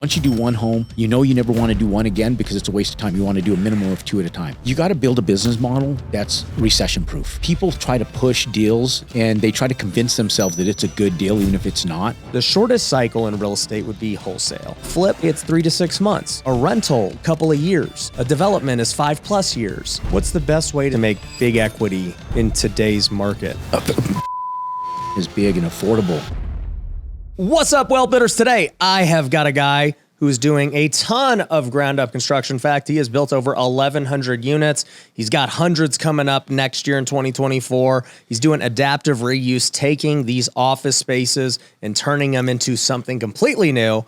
Once you do one home, you know you never want to do one again because it's a waste of time. You want to do a minimum of 2 at a time. You got to build a business model that's recession proof. People try to push deals and they try to convince themselves that it's a good deal, even if it's not. The shortest cycle in real estate would be wholesale. Flip, it's 3 to 6 months. A rental, couple of years. A development is 5+ years. What's the best way to make big equity in today's market? Is big and affordable. What's up, well bidders? Today, I have got a guy who's doing a ton of ground up construction. In fact, he has built over 1,100 units. He's got hundreds coming up next year in 2024. He's doing adaptive reuse, taking these office spaces and turning them into something completely new.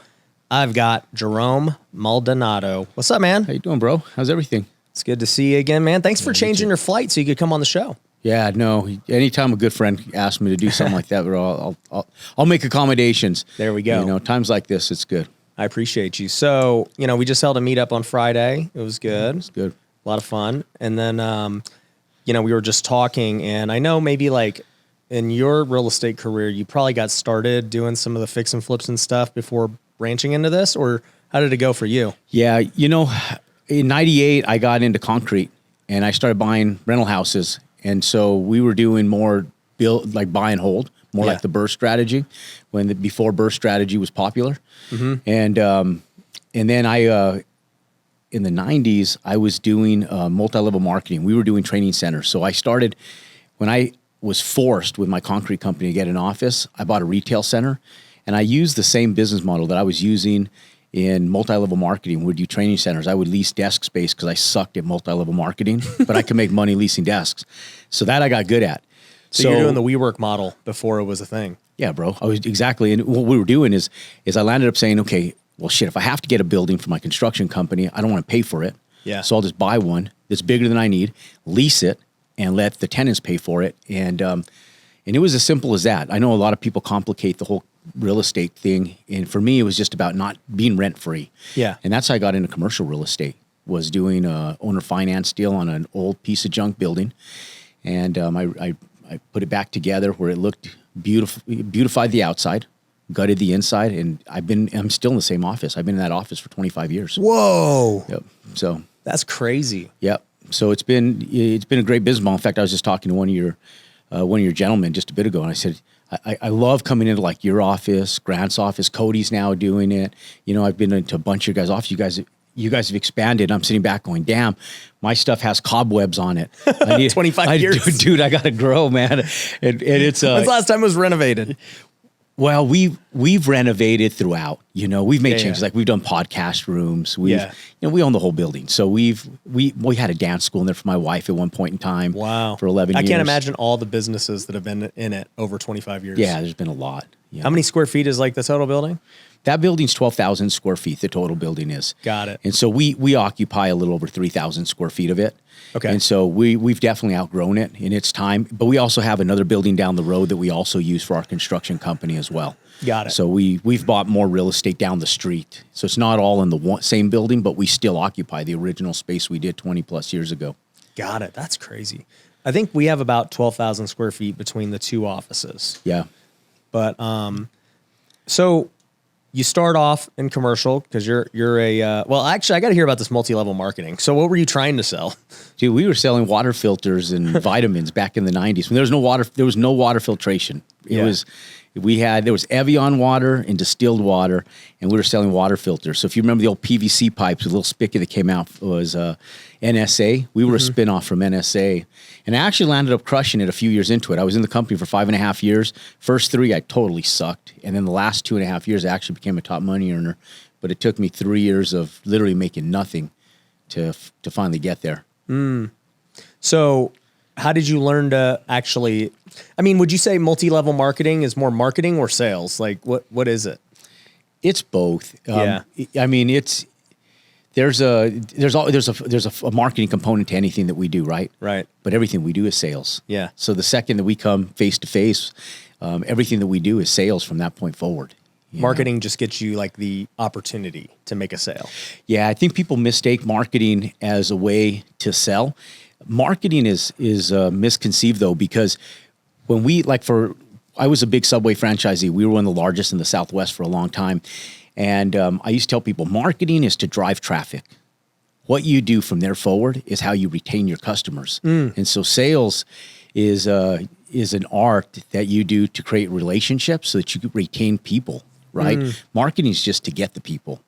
I've got Jerome Maldonado. What's up, man? How you doing, bro? How's everything? It's good to see you again, man. Thanks for changing your flight so you could come on the show. Yeah, no. Anytime a good friend asks me to do something like that, bro, I'll make accommodations. There we go. You know, times like this, it's good. I appreciate you. So, we just held a meetup on Friday. It was good. It's good. A lot of fun. And then, we were just talking, and I know maybe like in your real estate career, you probably got started doing some of the fix and flips and stuff before branching into this, or how did it go for you? Yeah, in 98, I got into concrete and I started buying rental houses. And so we were doing more build, like buy and hold, more like the burst strategy before burst strategy was popular. Mm-hmm. And then I, in the 90s, I was doing multi-level marketing. We were doing training centers. So I started, when I was forced with my concrete company to get an office, I bought a retail center and I used the same business model that I was using in multi-level marketing. We'd do training centers. I would lease desk space because I sucked at multi-level marketing, but I could make money leasing desks. So that I got good at. So you're doing the WeWork model before it was a thing. Yeah, bro. I was exactly. And what we were doing is I landed up saying, okay, well, shit, if I have to get a building for my construction company, I don't want to pay for it. Yeah. So I'll just buy one that's bigger than I need, lease it, and let the tenants pay for it. And it was as simple as that. I know a lot of people complicate the whole real estate thing. And for me, it was just about not being rent free. Yeah. And that's how I got into commercial real estate, was doing a owner finance deal on an old piece of junk building. And I put it back together where it looked beautiful, beautified the outside, gutted the inside. And I'm still in the same office. I've been in that office for 25 years. Whoa. Yep. So that's crazy. Yep. So it's been a great business model. In fact, I was just talking to one of your gentlemen just a bit ago, and I said, I love coming into like your office, Grant's office. Cody's now doing it. I've been into a bunch of your guys' office. You guys have expanded. I'm sitting back going, damn, my stuff has cobwebs on it. 25 years. Dude, I got to grow, man. And it's when's the last time it was renovated? Well, we've renovated throughout. We've made changes. Like we've done podcast rooms. We own the whole building. So we had a dance school in there for my wife at one point in time. Wow. For 11 years. I can't imagine all the businesses that have been in it over 25 years. Yeah, there's been a lot. Yeah. How many square feet is like the total building? That building's 12,000 square feet. The total building is. Got it. And so we occupy a little over 3,000 square feet of it. Okay. And so we've definitely outgrown it in its time. But we also have another building down the road that we also use for our construction company as well. Got it. So we've bought more real estate down the street. So it's not all in the same building, but we still occupy the original space we did 20 plus years ago. Got it. That's crazy. I think we have about 12,000 square feet between the two offices. Yeah. But so you start off in commercial because you're a well, actually, I got to hear about this multi-level marketing. So what were you trying to sell? Dude, we were selling water filters and vitamins back in the 90s when there was no water filtration. There was Evian water and distilled water, and we were selling water filters. So if you remember the old PVC pipes with a little spigot that came out, was NSA. We were a spinoff from NSA. And I actually landed up crushing it a few years into it. I was in the company for 5.5 years. First 3, I totally sucked. And then the last 2.5 years, I actually became a top money earner. But it took me 3 years of literally making nothing to finally get there. So how did you learn to actually, would you say multi-level marketing is more marketing or sales? Like what is it? It's both. Yeah. There's a marketing component to anything that we do, right? Right. But everything we do is sales. Yeah. So the second that we come face to face, everything that we do is sales from that point forward. Marketing just gets you like the opportunity to make a sale. Yeah, I think people mistake marketing as a way to sell. Marketing is misconceived though, because when I was a big Subway franchisee. We were one of the largest in the Southwest for a long time. And I used to tell people marketing is to drive traffic. What you do from there forward is how you retain your customers. And so sales is an art that you do to create relationships so that you can retain people, right? Marketing is just to get the people.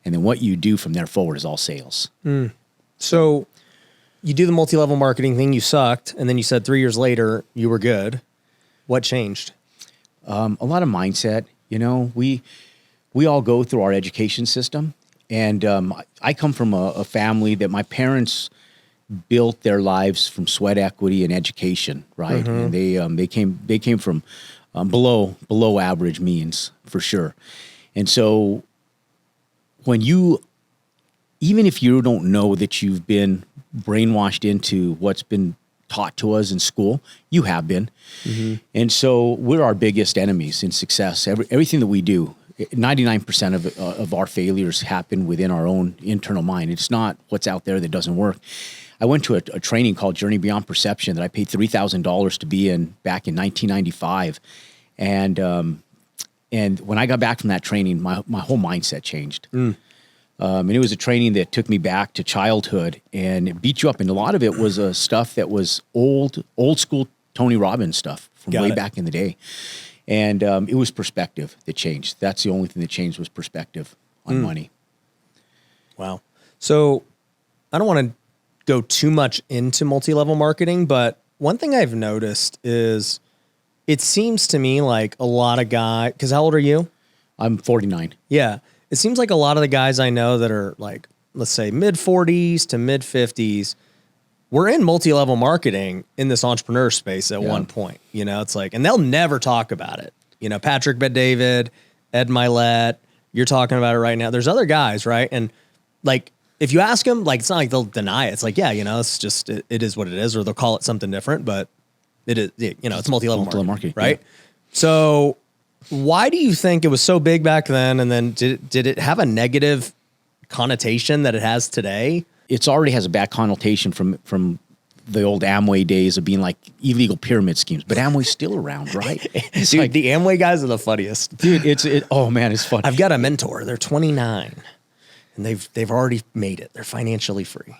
And then what you do from there forward is all sales. So you do the multi-level marketing thing, you sucked, and then you said 3 years later you were good. What changed? A lot of mindset. You know, we all go through our education system. And I come from a family that my parents built their lives from sweat equity and education, right? And they came from below average means for sure. And so even if you don't know that you've been brainwashed into what's been taught to us in school, you have been. And so we're our biggest enemies in success. Everything that we do, 99% of our failures happen within our own internal mind. It's not what's out there that doesn't work. I went to a training called Journey Beyond Perception that I paid $3,000 to be in back in 1995. And when I got back from that training, my whole mindset changed. And it was a training that took me back to childhood, and it beat you up. And a lot of it was stuff that was old school Tony Robbins stuff from way back in the day. And it was perspective that changed. That's the only thing that changed was perspective on money. Wow. So I don't want to go too much into multi-level marketing, but one thing I've noticed is it seems to me like a lot of guys, because how old are you? I'm 49. Yeah. It seems like a lot of the guys I know that are like, let's say mid 40s to mid 50s, we're in multi-level marketing in this entrepreneur space at one point. You know, it's like, and they'll never talk about it. You know, Patrick Bet-David, Ed Milet, you're talking about it right now. There's other guys, right? And like, if you ask them, like, it's not like they'll deny it. It's like, yeah, you know, it's just, it is what it is, or they'll call it something different, but it is, you know, it's multi-level marketing, right? Yeah. So why do you think it was so big back then? And then did it have a negative connotation that it has today? It's already has a bad connotation from the old Amway days of being like illegal pyramid schemes, but Amway's still around, right? Dude, like, the Amway guys are the funniest. Dude, oh man, it's funny. I've got a mentor. They're 29 and they've already made it. They're financially free.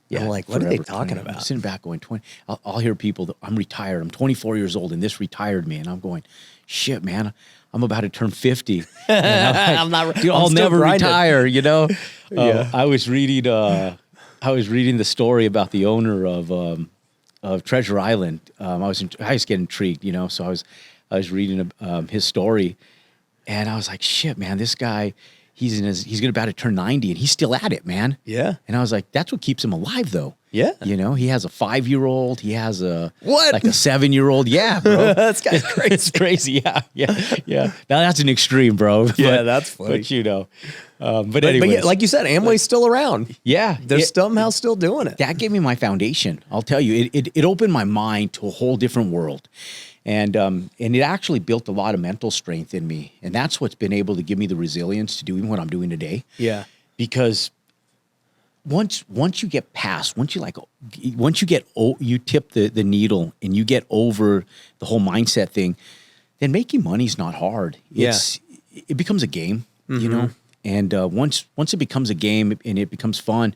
Yeah. I'm like, what are they talking about? I'm sitting back going, I'll hear people that I'm retired. I'm 24 years old and this retired me. And I'm going, shit, man, I'm about to turn 50. I'm not, dude, I'll never retire, you know? I was reading the story about the owner of Treasure Island. I was getting intrigued, you know? So I was reading his story and I was like, shit, man, this guy, he's about to turn 90 and he's still at it, man. Yeah. And I was like, that's what keeps him alive though. Yeah. You know, he has a 5-year-old, he has like a 7-year-old. Yeah, bro. That's kind of crazy. It's crazy. Yeah. Now that's an extreme, bro. Yeah, that's funny. But you know, but anyways. Yeah, like you said, Amway's still around. Yeah. They're somehow still doing it. That gave me my foundation. I'll tell you, it opened my mind to a whole different world. And it actually built a lot of mental strength in me. And that's what's been able to give me the resilience to doing what I'm doing today. Yeah. Because once you get past, you tip the needle and you get over the whole mindset thing, then making money is not hard. It becomes a game, you know? And once it becomes a game and it becomes fun,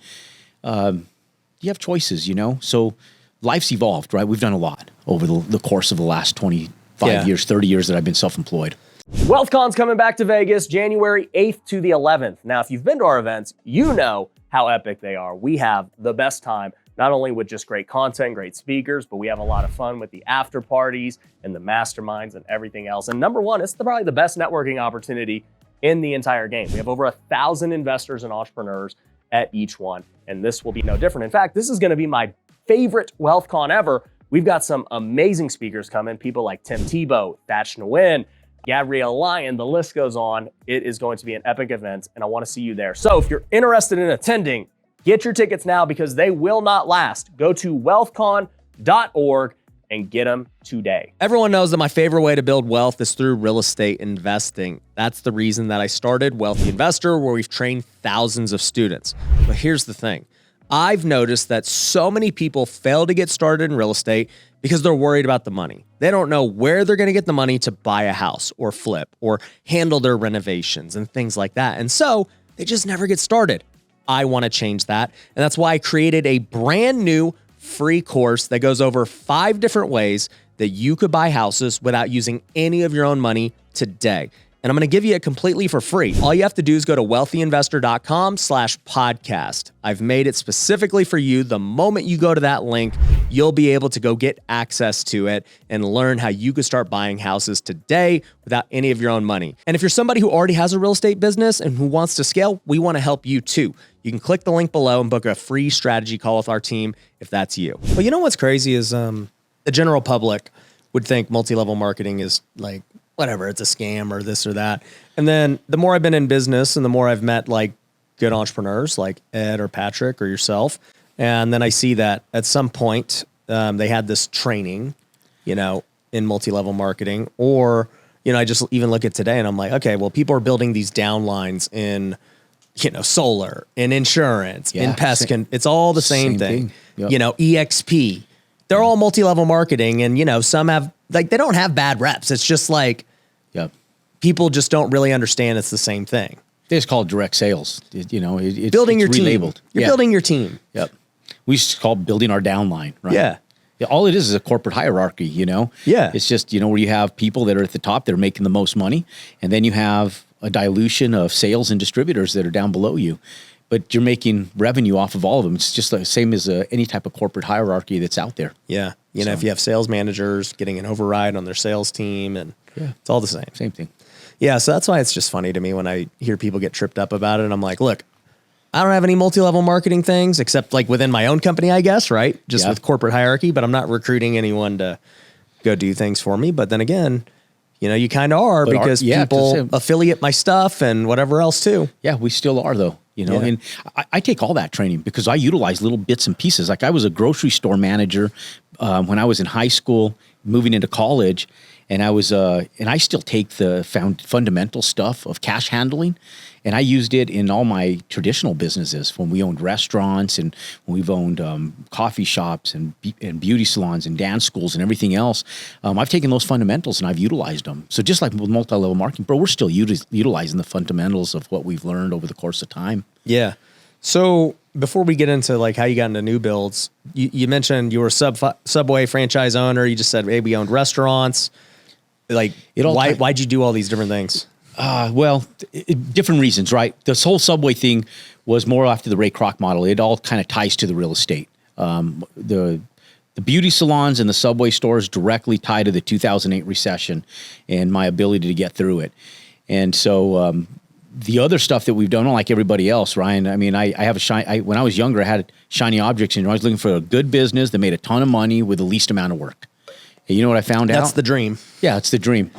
you have choices, you know? So life's evolved, right? We've done a lot over the course of the last 25 years, 30 years that I've been self-employed. WealthCon's coming back to Vegas, January 8th to the 11th. Now, if you've been to our events, you know how epic they are. We have the best time, not only with just great content, great speakers, but we have a lot of fun with the after parties and the masterminds and everything else. And number one, it's probably the best networking opportunity in the entire game. We have over 1,000 investors and entrepreneurs at each one, and this will be no different. In fact, this is gonna be my favorite WealthCon ever. We've got some amazing speakers coming, people like Tim Tebow, Thach Nguyen, Gabrielle Lyon, the list goes on. It is going to be an epic event, and I want to see you there. So if you're interested in attending, get your tickets now because they will not last. Go to wealthcon.org and get them today. Everyone knows that my favorite way to build wealth is through real estate investing. That's the reason that I started Wealthy Investor, where we've trained thousands of students. But here's the thing. I've noticed that so many people fail to get started in real estate because they're worried about the money. They don't know where they're going to get the money to buy a house or flip or handle their renovations and things like that. And so they just never get started. I want to change that. And that's why I created a brand new free course that goes over 5 different ways that you could buy houses without using any of your own money today. And I'm going to give you it completely for free. All you have to do is go to wealthyinvestor.com/podcast. I've made it specifically for you. The moment you go to that link, you'll be able to go get access to it and learn how you could start buying houses today without any of your own money. And if you're somebody who already has a real estate business and who wants to scale, we want to help you too. You can click the link below and book a free strategy call with our team if that's you. Well, you know what's crazy is the general public would think multi-level marketing is like, whatever, it's a scam or this or that. And then the more I've been in business and the more I've met like good entrepreneurs like Ed or Patrick or yourself, and then I see that at some point they had this training, you know, in multi-level marketing, or, you know, I just even look at today and I'm like, okay, well, people are building these downlines in, you know, solar, in insurance, in pest, it's all the same thing. Yep. You know, EXP. They're all multi-level marketing, and, you know, some have, like, they don't have bad reps. It's just like, people just don't really understand it's the same thing. They just call it direct sales. You know, it's building your relabeled. team. You're building your team. Yep. We used to call it building our downline, right? Yeah. All it is a corporate hierarchy, you know? Yeah. It's just, you know, where you have people that are at the top that are making the most money, and then you have a dilution of sales and distributors that are down below you. But you're making revenue off of all of them. It's just the same as any type of corporate hierarchy that's out there. Yeah. You know, if you have sales managers getting an override on their sales team, and it's all the same. Same thing. Yeah. So that's why it's just funny to me when I hear people get tripped up about it. And I'm like, look, I don't have any multi-level marketing things except like within my own company, I guess, right? Just with corporate hierarchy, but I'm not recruiting anyone to go do things for me. But then again, you know, you kind of are, because people affiliate my stuff and whatever else too. Yeah, we still are though. You know, and I take all that training because I utilize little bits and pieces. Like I was a grocery store manager when I was in high school, moving into college, and I was and I still take the fundamental stuff of cash handling, and I used it in all my traditional businesses when we owned restaurants and when we've owned coffee shops and beauty salons and dance schools and everything else. I've taken those fundamentals and I've utilized them. So just like with multi-level marketing, bro, we're still utilizing the fundamentals of what we've learned over the course of time. Yeah. So before we get into like how you got into new builds, you mentioned you were a Subway franchise owner. You just said, hey, we owned restaurants. Like, why'd you do all these different things? Well, different reasons, right? This whole Subway thing was more after the Ray Kroc model. It all kind of ties to the real estate. The beauty salons and the Subway stores directly tie to the 2008 recession and my ability to get through it. And so the other stuff that we've done, like everybody else, Ryan, I mean, I have when I was younger, I had shiny objects, and I was looking for a good business that made a ton of money with the least amount of work. And you know what I found out? That's the dream. Yeah, it's the dream.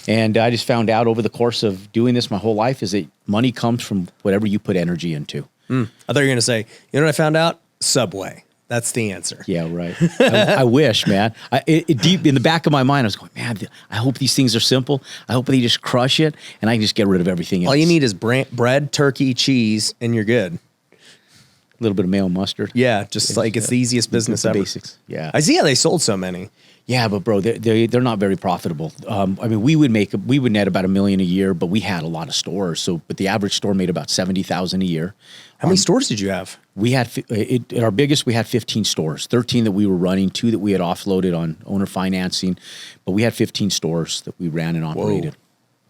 And I just found out over the course of doing this my whole life is that money comes from whatever you put energy into. I thought you were going to say, you know what I found out? Subway. That's the answer. Yeah, right. I wish, man. Deep in the back of my mind, I was going, man, I hope these things are simple. I hope they just crush it, and I can just get rid of everything else. All you need is bread, turkey, cheese, and you're good. A little bit of mayo and mustard. Yeah, just like it's the easiest business ever. Basics. Yeah. I see how they sold so many. Yeah, but bro, they're not very profitable. I mean, we would net about $1 million a year, but we had a lot of stores. But the average store made about $70,000 a year. How many stores did you have? We had at our biggest, we had 15 stores, 13 that we were running, 2 that we had offloaded on owner financing, but we had 15 stores that we ran and operated. Whoa.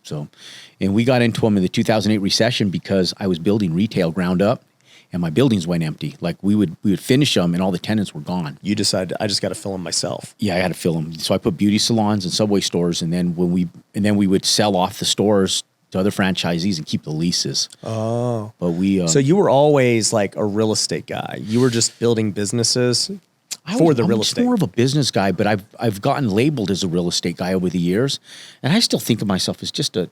So, and we got into them in the 2008 recession because I was building retail ground up. And my buildings went empty. Like we would finish them, and all the tenants were gone. You decided I just got to fill them myself. Yeah, I had to fill them. So I put beauty salons and Subway stores, and then we would sell off the stores to other franchisees and keep the leases. Oh, but so you were always like a real estate guy. You were just building businesses for the real estate. I'm more of a business guy, but I've gotten labeled as a real estate guy over the years, and I still think of myself as just an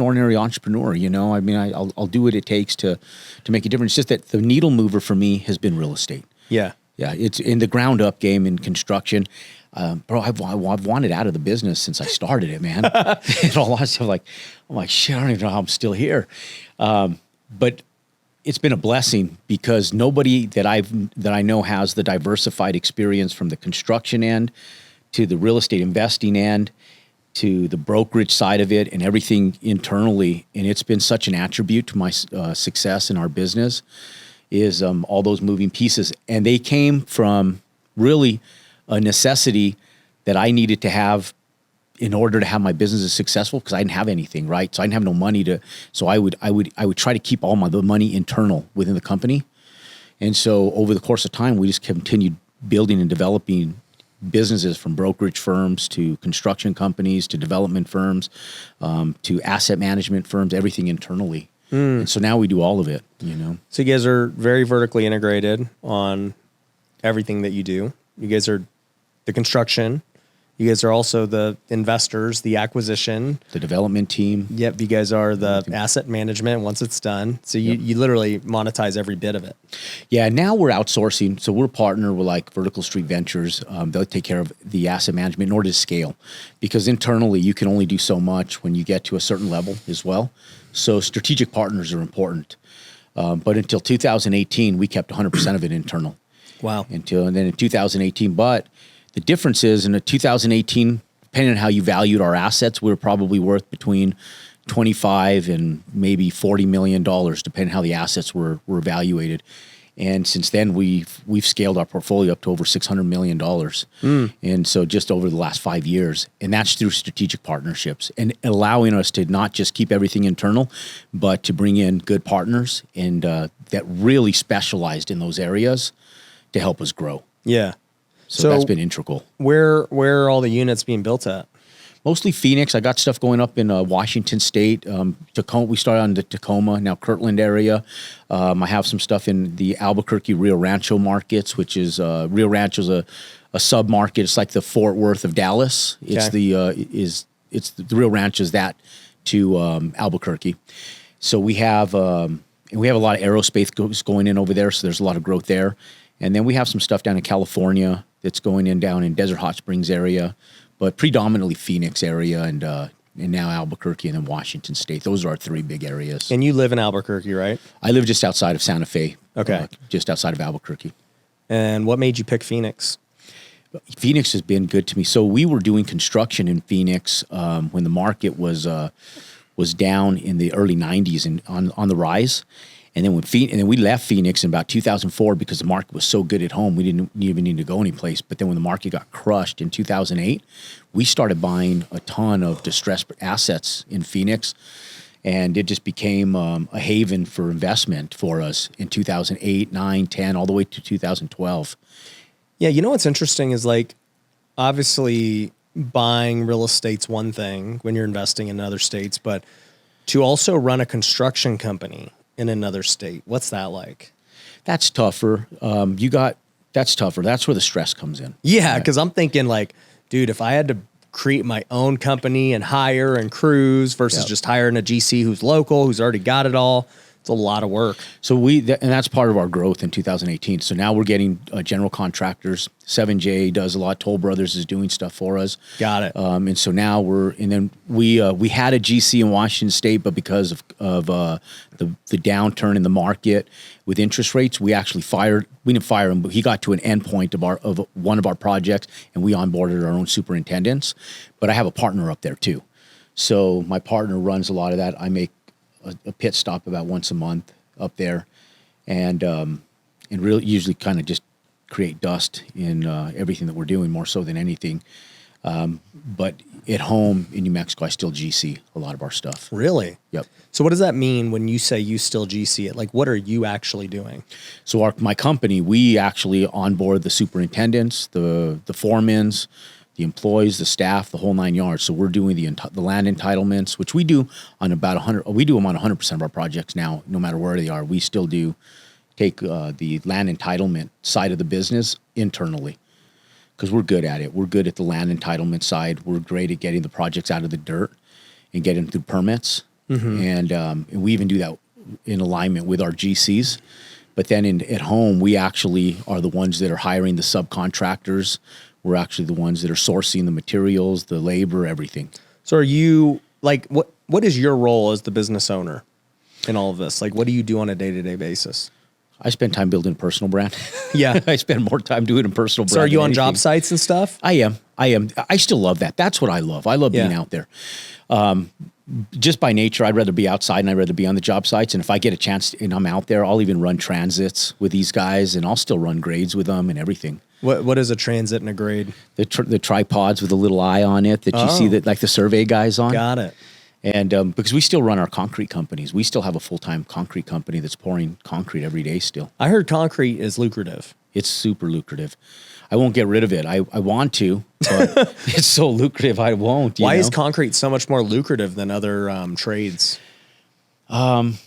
ordinary entrepreneur, you know. I mean, I'll do what it takes to make a difference. It's just that the needle mover for me has been real estate. Yeah, yeah. It's in the ground up game in construction, bro. I've wanted out of the business since I started it, man. In all honesty, I'm like, shit, I don't even know how I'm still here. But it's been a blessing because nobody that I know has the diversified experience from the construction end to the real estate investing end to the brokerage side of it and everything internally. And it's been such an attribute to my success in our business is all those moving pieces. And they came from really a necessity that I needed to have in order to have my businesses successful, because I didn't have anything, right? So I didn't have no money so I would try to keep all the money internal within the company. And so over the course of time, we just continued building and developing businesses from brokerage firms to construction companies to development firms, to asset management firms, everything internally. And so now we do all of it, So you guys are very vertically integrated on everything that you do. You guys are the construction. You guys are also the investors, the acquisition. The development team. Yep, you guys are the asset management once it's done. So you literally monetize every bit of it. Yeah, now we're outsourcing. So we're a partner with like Vertical Street Ventures. They'll take care of the asset management in order to scale. Because internally, you can only do so much when you get to a certain level as well. So strategic partners are important. But until 2018, we kept 100% of it internal. Wow. And then in 2018, but the difference is in 2018, depending on how you valued our assets, we were probably worth between 25 and maybe $40 million, depending on how the assets were evaluated. And since then, we've scaled our portfolio up to over $600 million. And so just over the last 5 years, and that's through strategic partnerships and allowing us to not just keep everything internal, but to bring in good partners and that really specialized in those areas to help us grow. Yeah. So that's been integral. Where are all the units being built at? Mostly Phoenix. I got stuff going up in Washington State. Tacoma. We started on the Tacoma, now Kirtland area. I have some stuff in the Albuquerque Rio Rancho markets, which is Rio Rancho is a sub market. It's like the Fort Worth of Dallas. It's the Rio Rancho is that to Albuquerque. So we have a lot of aerospace going in over there. So there's a lot of growth there. And then we have some stuff down in California that's going in down in Desert Hot Springs area, but predominantly Phoenix area and now Albuquerque and then Washington State. Those are our three big areas. And you live in Albuquerque, right? I live just outside of Santa Fe. Okay. Just outside of Albuquerque. And what made you pick Phoenix? Phoenix has been good to me. So we were doing construction in Phoenix when the market was down in the early 90s and on the rise. And then we left Phoenix in about 2004 because the market was so good at home. We didn't even need to go anyplace. But then when the market got crushed in 2008, we started buying a ton of distressed assets in Phoenix. And it just became a haven for investment for us in 2008, 9, 10, all the way to 2012. Yeah, you know what's interesting is like, obviously buying real estate's one thing when you're investing in other states, but to also run a construction company in another state, what's that like? That's tougher. That's tougher. That's where the stress comes in. Yeah, because I'm thinking like, dude, if I had to create my own company and hire and cruise versus just hiring a GC who's local, who's already got it all, it's a lot of work. So and that's part of our growth in 2018. So now we're getting general contractors. 7J does a lot. Toll Brothers is doing stuff for us. Got it. And so now we had a GC in Washington State, but because of the downturn in the market with interest rates, we didn't fire him, but he got to an end point of one of our projects, and we onboarded our own superintendents. But I have a partner up there too. So my partner runs a lot of that. I make a pit stop about once a month up there, and really usually kind of just create dust in everything that we're doing more so than anything. But at home in New Mexico, I still GC a lot of our stuff. Really? Yep. So what does that mean when you say you still GC it? Like, what are you actually doing? So my company, we actually onboard the superintendents, the foremans, the employees, the staff, the whole 9 yards. So we're doing the land entitlements, which we do on about 100. We do them on 100% of our projects now, no matter where they are. We still do take the land entitlement side of the business internally because we're good at it. We're good at the land entitlement side. We're great at getting the projects out of the dirt and getting them through permits. Mm-hmm. And we even do that in alignment with our GCs. But then at home, we actually are the ones that are hiring the subcontractors. We're actually the ones that are sourcing the materials, the labor, everything. So are you like, what is your role as the business owner? in all of this? Like, what do you do on a day-to-day basis? I spend time building a personal brand. Yeah. I spend more time doing a personal brand. So are you than on job anything. sites and stuff? I am. I still love that. That's what I love. I love being out there. Just by nature, I'd rather be outside and I'd rather be on the job sites. And if I get a chance and I'm out there, I'll even run transits with these guys and I'll still run grades with them and everything. What is a transit and a grade? The tripods with a little eye on it that you see that like the survey guys on. Got it. And because we still run our concrete companies. We still have a full-time concrete company that's pouring concrete every day still. I heard concrete is lucrative. It's super lucrative. I won't get rid of it. I want to, but it's so lucrative I won't. Why is concrete so much more lucrative than other trades? The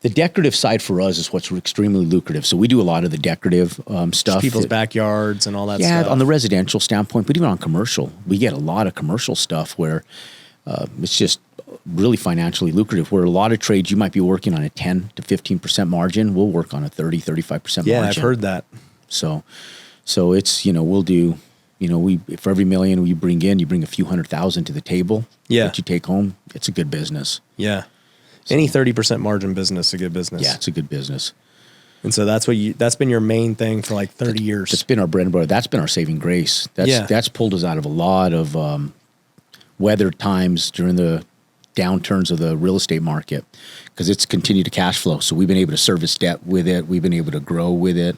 decorative side for us is what's extremely lucrative. So we do a lot of the decorative stuff. People's backyards and all that stuff. Yeah, on the residential standpoint, but even on commercial. We get a lot of commercial stuff where it's just really financially lucrative, where a lot of trades you might be working on a 10 to 15% margin. We'll work on a 30, 35% margin. Yeah, I've heard that. So it's, we'll do, for every million you bring in, you bring a few $100,000 to the table. Yeah. That you take home. It's a good business. Yeah. Any 30% margin business is a good business. Yeah, it's a good business. And so that's been your main thing for like 30 years. That's been our bread and butter. That's been our saving grace. That's pulled us out of a lot of weather times during the downturns of the real estate market, because it's continued to cash flow. So we've been able to service debt with it. We've been able to grow with it.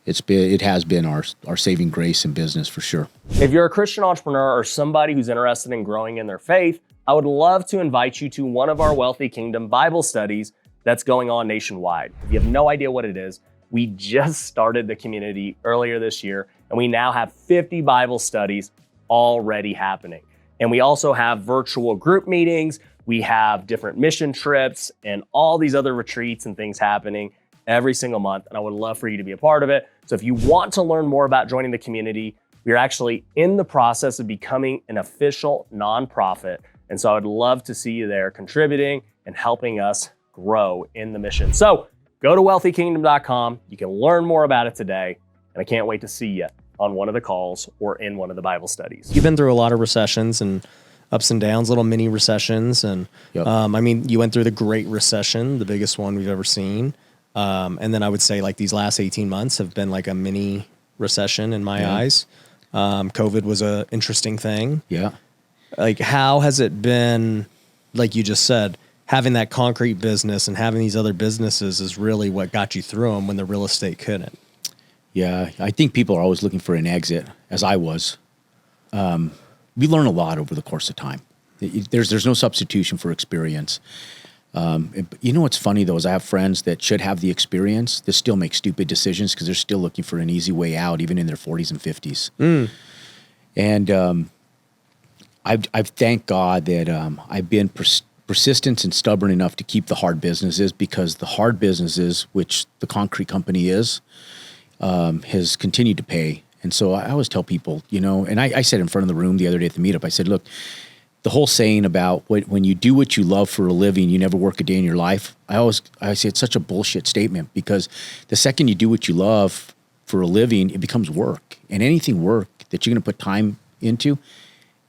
It has been our saving grace in business for sure. If you're a Christian entrepreneur or somebody who's interested in growing in their faith, I would love to invite you to one of our Wealthy Kingdom Bible studies that's going on nationwide. If you have no idea what it is, we just started the community earlier this year, and we now have 50 Bible studies already happening. And we also have virtual group meetings. We have different mission trips and all these other retreats and things happening every single month. And I would love for you to be a part of it. So if you want to learn more about joining the community, we're actually in the process of becoming an official nonprofit. And so I would love to see you there contributing and helping us grow in the mission. So go to wealthykingdom.com. You can learn more about it today. And I can't wait to see you on one of the calls or in one of the Bible studies. You've been through a lot of recessions and ups and downs, little mini recessions. And Yep. you went through the Great Recession, the biggest one we've ever seen. And then I would say like these last 18 months have been like a mini recession in my eyes. COVID was an interesting thing. Yeah. Like, how has it been, like you just said, having that concrete business and having these other businesses is really what got you through them when the real estate couldn't? Yeah, I think people are always looking for an exit, as I was. We learn a lot over the course of time. There's no substitution for experience. You know what's funny, though, is I have friends that should have the experience that still make stupid decisions because they're still looking for an easy way out, even in their 40s and 50s. And I've thank God that I've been persistent and stubborn enough to keep the hard businesses, because the hard businesses, which the concrete company is, has continued to pay. And so I always tell people, and I said in front of the room the other day at the meetup, I said, look, the whole saying about when you do what you love for a living, you never work a day in your life. I say it's such a bullshit statement, because the second you do what you love for a living, it becomes work. And anything work that you're going to put time into,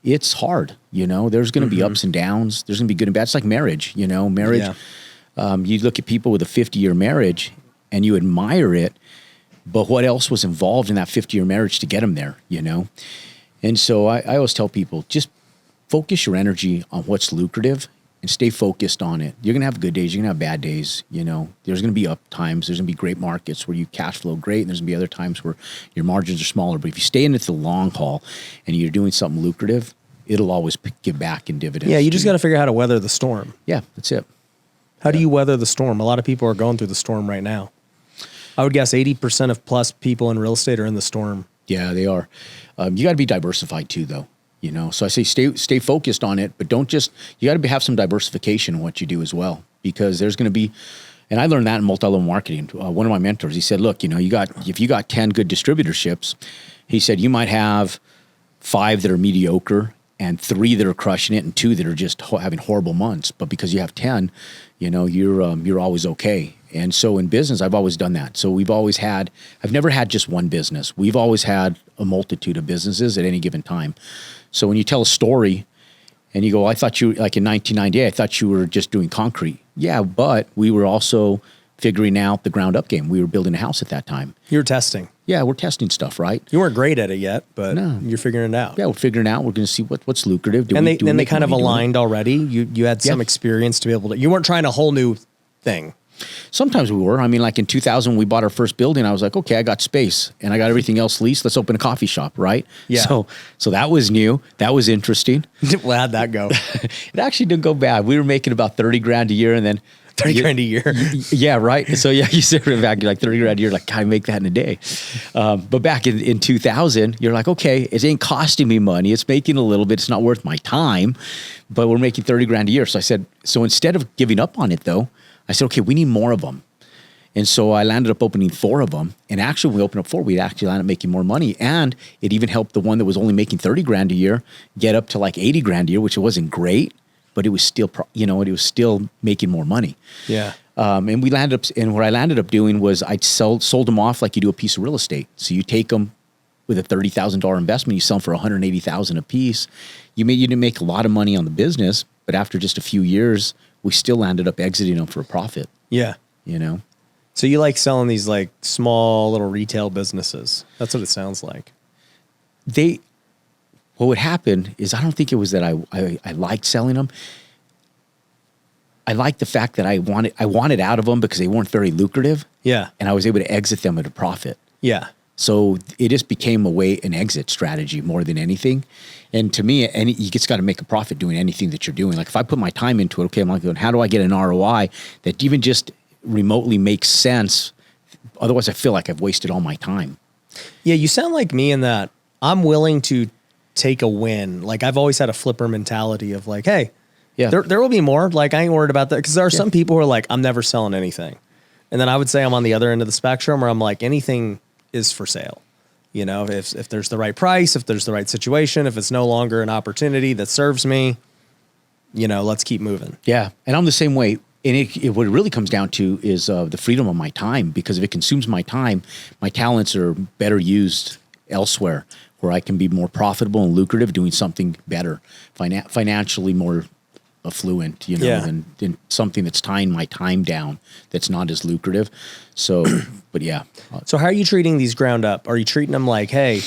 it's hard. There's going to be ups and downs. There's going to be good and bad. It's like marriage, marriage. Yeah. You look at people with a 50-year marriage and you admire it, but what else was involved in that 50-year marriage to get them there, And so I always tell people, just focus your energy on what's lucrative and stay focused on it. You're going to have good days. You're going to have bad days. There's going to be up times. There's going to be great markets where you cash flow great. And there's going to be other times where your margins are smaller. But if you stay in it the long haul and you're doing something lucrative, it'll always give back in dividends. Yeah, you just got to figure out how to weather the storm. Yeah, that's it. How do you weather the storm? A lot of people are going through the storm right now. I would guess 80% of plus people in real estate are in the storm. Yeah, they are. You got to be diversified too, though. So I say stay focused on it, but you got to have some diversification in what you do as well, because there's going to be, and I learned that in multi-level marketing. One of my mentors, he said, look, if you got 10 good distributorships, he said, you might have 5 that are mediocre and 3 that are crushing it and 2 that are just having horrible months. But because you have 10, you're always okay. And so in business, I've always done that. So I've never had just one business. We've always had a multitude of businesses at any given time. So when you tell a story And you go, well, I thought you, like in 1998, I thought you were just doing concrete. Yeah, but we were also figuring out the ground up game. We were building a house at that time. You were testing. Yeah, we're testing stuff, right? You weren't great at it yet, but you're figuring it out. Yeah, we're figuring it out. We're going to see what's lucrative. And they kind of aligned already. You had some experience to be able to, you weren't trying a whole new thing. Sometimes we were. I mean, like in 2000, when we bought our first building, I was like, okay, I got space and I got everything else leased. Let's open a coffee shop, right? Yeah. So that was new. That was interesting. Well, how'd that go? It actually didn't go bad. We were making about 30 grand a year, and then 30 grand a year. Yeah, right. So yeah, you sit back, you're like 30 grand a year, like, can I make that in a day? But back in 2000, you're like, okay, it ain't costing me money. It's making a little bit. It's not worth my time, but we're making 30 grand a year. So I said, so instead of giving up on it though, I said, okay, we need more of them. And so I landed up opening 4 of them. And actually, when we opened up 4, we actually landed up making more money. And it even helped the one that was only making 30 grand a year get up to like 80 grand a year, which it wasn't great, but it was still, it was still making more money. Yeah. And what I landed up doing was I sold them off like you do a piece of real estate. So you take them with a $30,000 investment, you sell them for $180,000 a piece. You didn't make a lot of money on the business, but after just a few years, we still landed up exiting them for a profit. Yeah. So you like selling these like small little retail businesses. That's what it sounds like. What would happen is, I don't think it was that I liked selling them. I liked the fact that I wanted out of them because they weren't very lucrative. Yeah. And I was able to exit them at a profit. Yeah. So it just became an exit strategy more than anything. And to me, you just got to make a profit doing anything that you're doing. Like if I put my time into it, okay, I'm like, how do I get an ROI that even just remotely makes sense? Otherwise, I feel like I've wasted all my time. Yeah, you sound like me in that I'm willing to take a win. Like I've always had a flipper mentality of like, hey, there will be more. Like I ain't worried about that. Because there are some people who are like, I'm never selling anything. And then I would say I'm on the other end of the spectrum where I'm like, anything is for sale. If there's the right price, if there's the right situation, if it's no longer an opportunity that serves me, let's keep moving. Yeah. And I'm the same way. And what it really comes down to is the freedom of my time, because if it consumes my time, my talents are better used elsewhere where I can be more profitable and lucrative doing something better, financially more affluent, than something that's tying my time down that's not as lucrative. So, but yeah. So how are you treating these ground up? Are you treating them like, hey,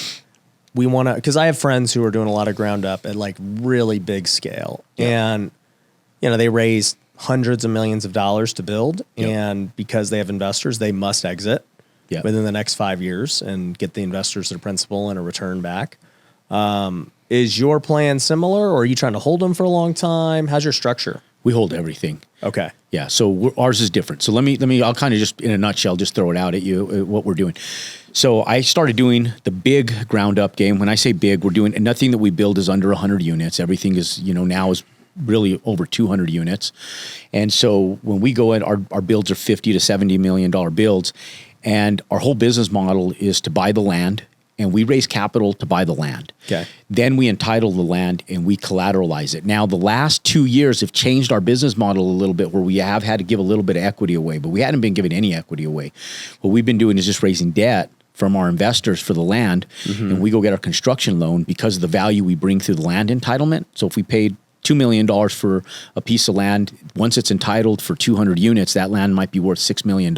we want to, because I have friends who are doing a lot of ground up at like really big scale. Yeah. And, they raise hundreds of millions of dollars to build. Yep. And because they have investors, they must exit within the next 5 years and get the investors their principal and a return back. Is your plan similar, or are you trying to hold them for a long time? How's your structure? We hold everything. Okay. Yeah. So ours is different. So let me, I'll kind of just in a nutshell, just throw it out at you, what we're doing. So I started doing the big ground up game. When I say big, we're doing, and nothing that we build is under 100 units. Everything is, now is really over 200 units. And so when we go in, our builds are $50 to $70 million builds. And our whole business model is to buy the land, and we raise capital to buy the land. Okay. Then we entitle the land and we collateralize it. Now, the last 2 years have changed our business model a little bit, where we have had to give a little bit of equity away, but we hadn't been giving any equity away. What we've been doing is just raising debt from our investors for the land, and we go get our construction loan because of the value we bring through the land entitlement. So if we paid $2 million for a piece of land, once it's entitled for 200 units, that land might be worth $6 million.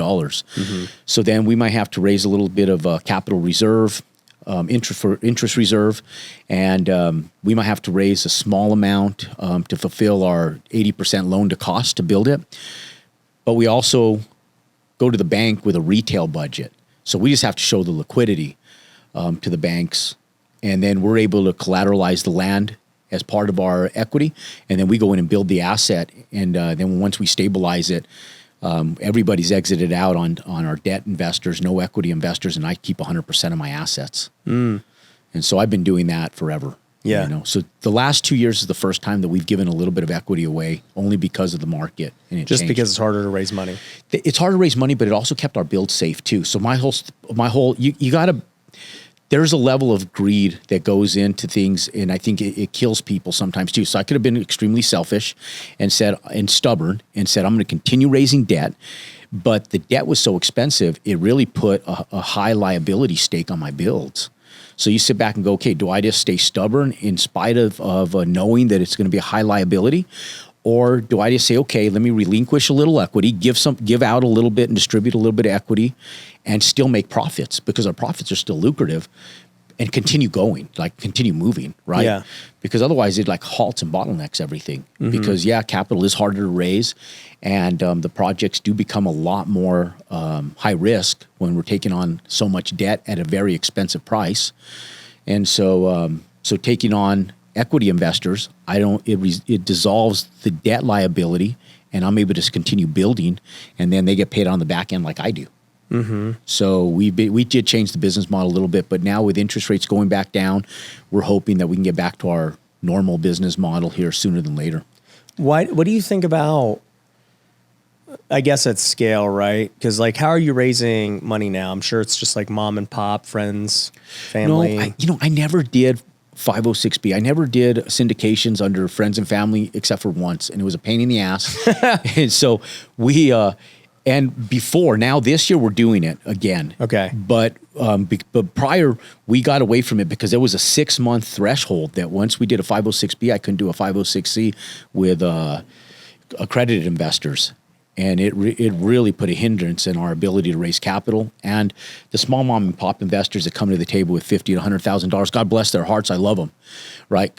So then we might have to raise a little bit of a capital reserve, interest reserve, and we might have to raise a small amount to fulfill our 80% loan to cost to build it. But we also go to the bank with a retail budget. So we just have to show the liquidity to the banks, and then we're able to collateralize the land as part of our equity, and then we go in and build the asset, and then once we stabilize it, everybody's exited out on our debt investors, no equity investors, and I keep 100% of my assets. And so I've been doing that forever. Yeah. So the last 2 years is the first time that we've given a little bit of equity away, only because of the market. And just changed. Because it's harder to raise money. It's harder to raise money, but it also kept our build safe too. So my whole, you got to. There's a level of greed that goes into things, and I think it kills people sometimes too. So I could have been extremely selfish and stubborn and said, I'm going to continue raising debt. But the debt was so expensive, it really put a high liability stake on my builds. So you sit back and go, okay, do I just stay stubborn in spite of knowing that it's going to be a high liability? Or do I just say, okay, let me relinquish a little equity, give out a little bit and distribute a little bit of equity and still make profits because our profits are still lucrative and continue going, like continue moving, right? Yeah. Because otherwise it like halts and bottlenecks everything. Because capital is harder to raise and the projects do become a lot more high risk when we're taking on so much debt at a very expensive price. And so taking on equity investors, it dissolves the debt liability and I'm able to continue building and then they get paid on the back end like I do. So we did change the business model a little bit, but now with interest rates going back down, we're hoping that we can get back to our normal business model here sooner than later. What do you think about, I guess at scale, right? Because like, how are you raising money now? I'm sure it's just like mom and pop, friends, family. No, I never did 506B. I never did syndications under friends and family except for once, and it was a pain in the ass. And so and before, now this year we're doing it again. Okay. But prior, we got away from it because there was a 6-month threshold that once we did a 506B, I couldn't do a 506C with accredited investors. And it really put a hindrance in our ability to raise capital. And the small mom and pop investors that come to the table with $50,000 to $100,000, God bless their hearts, I love them, right?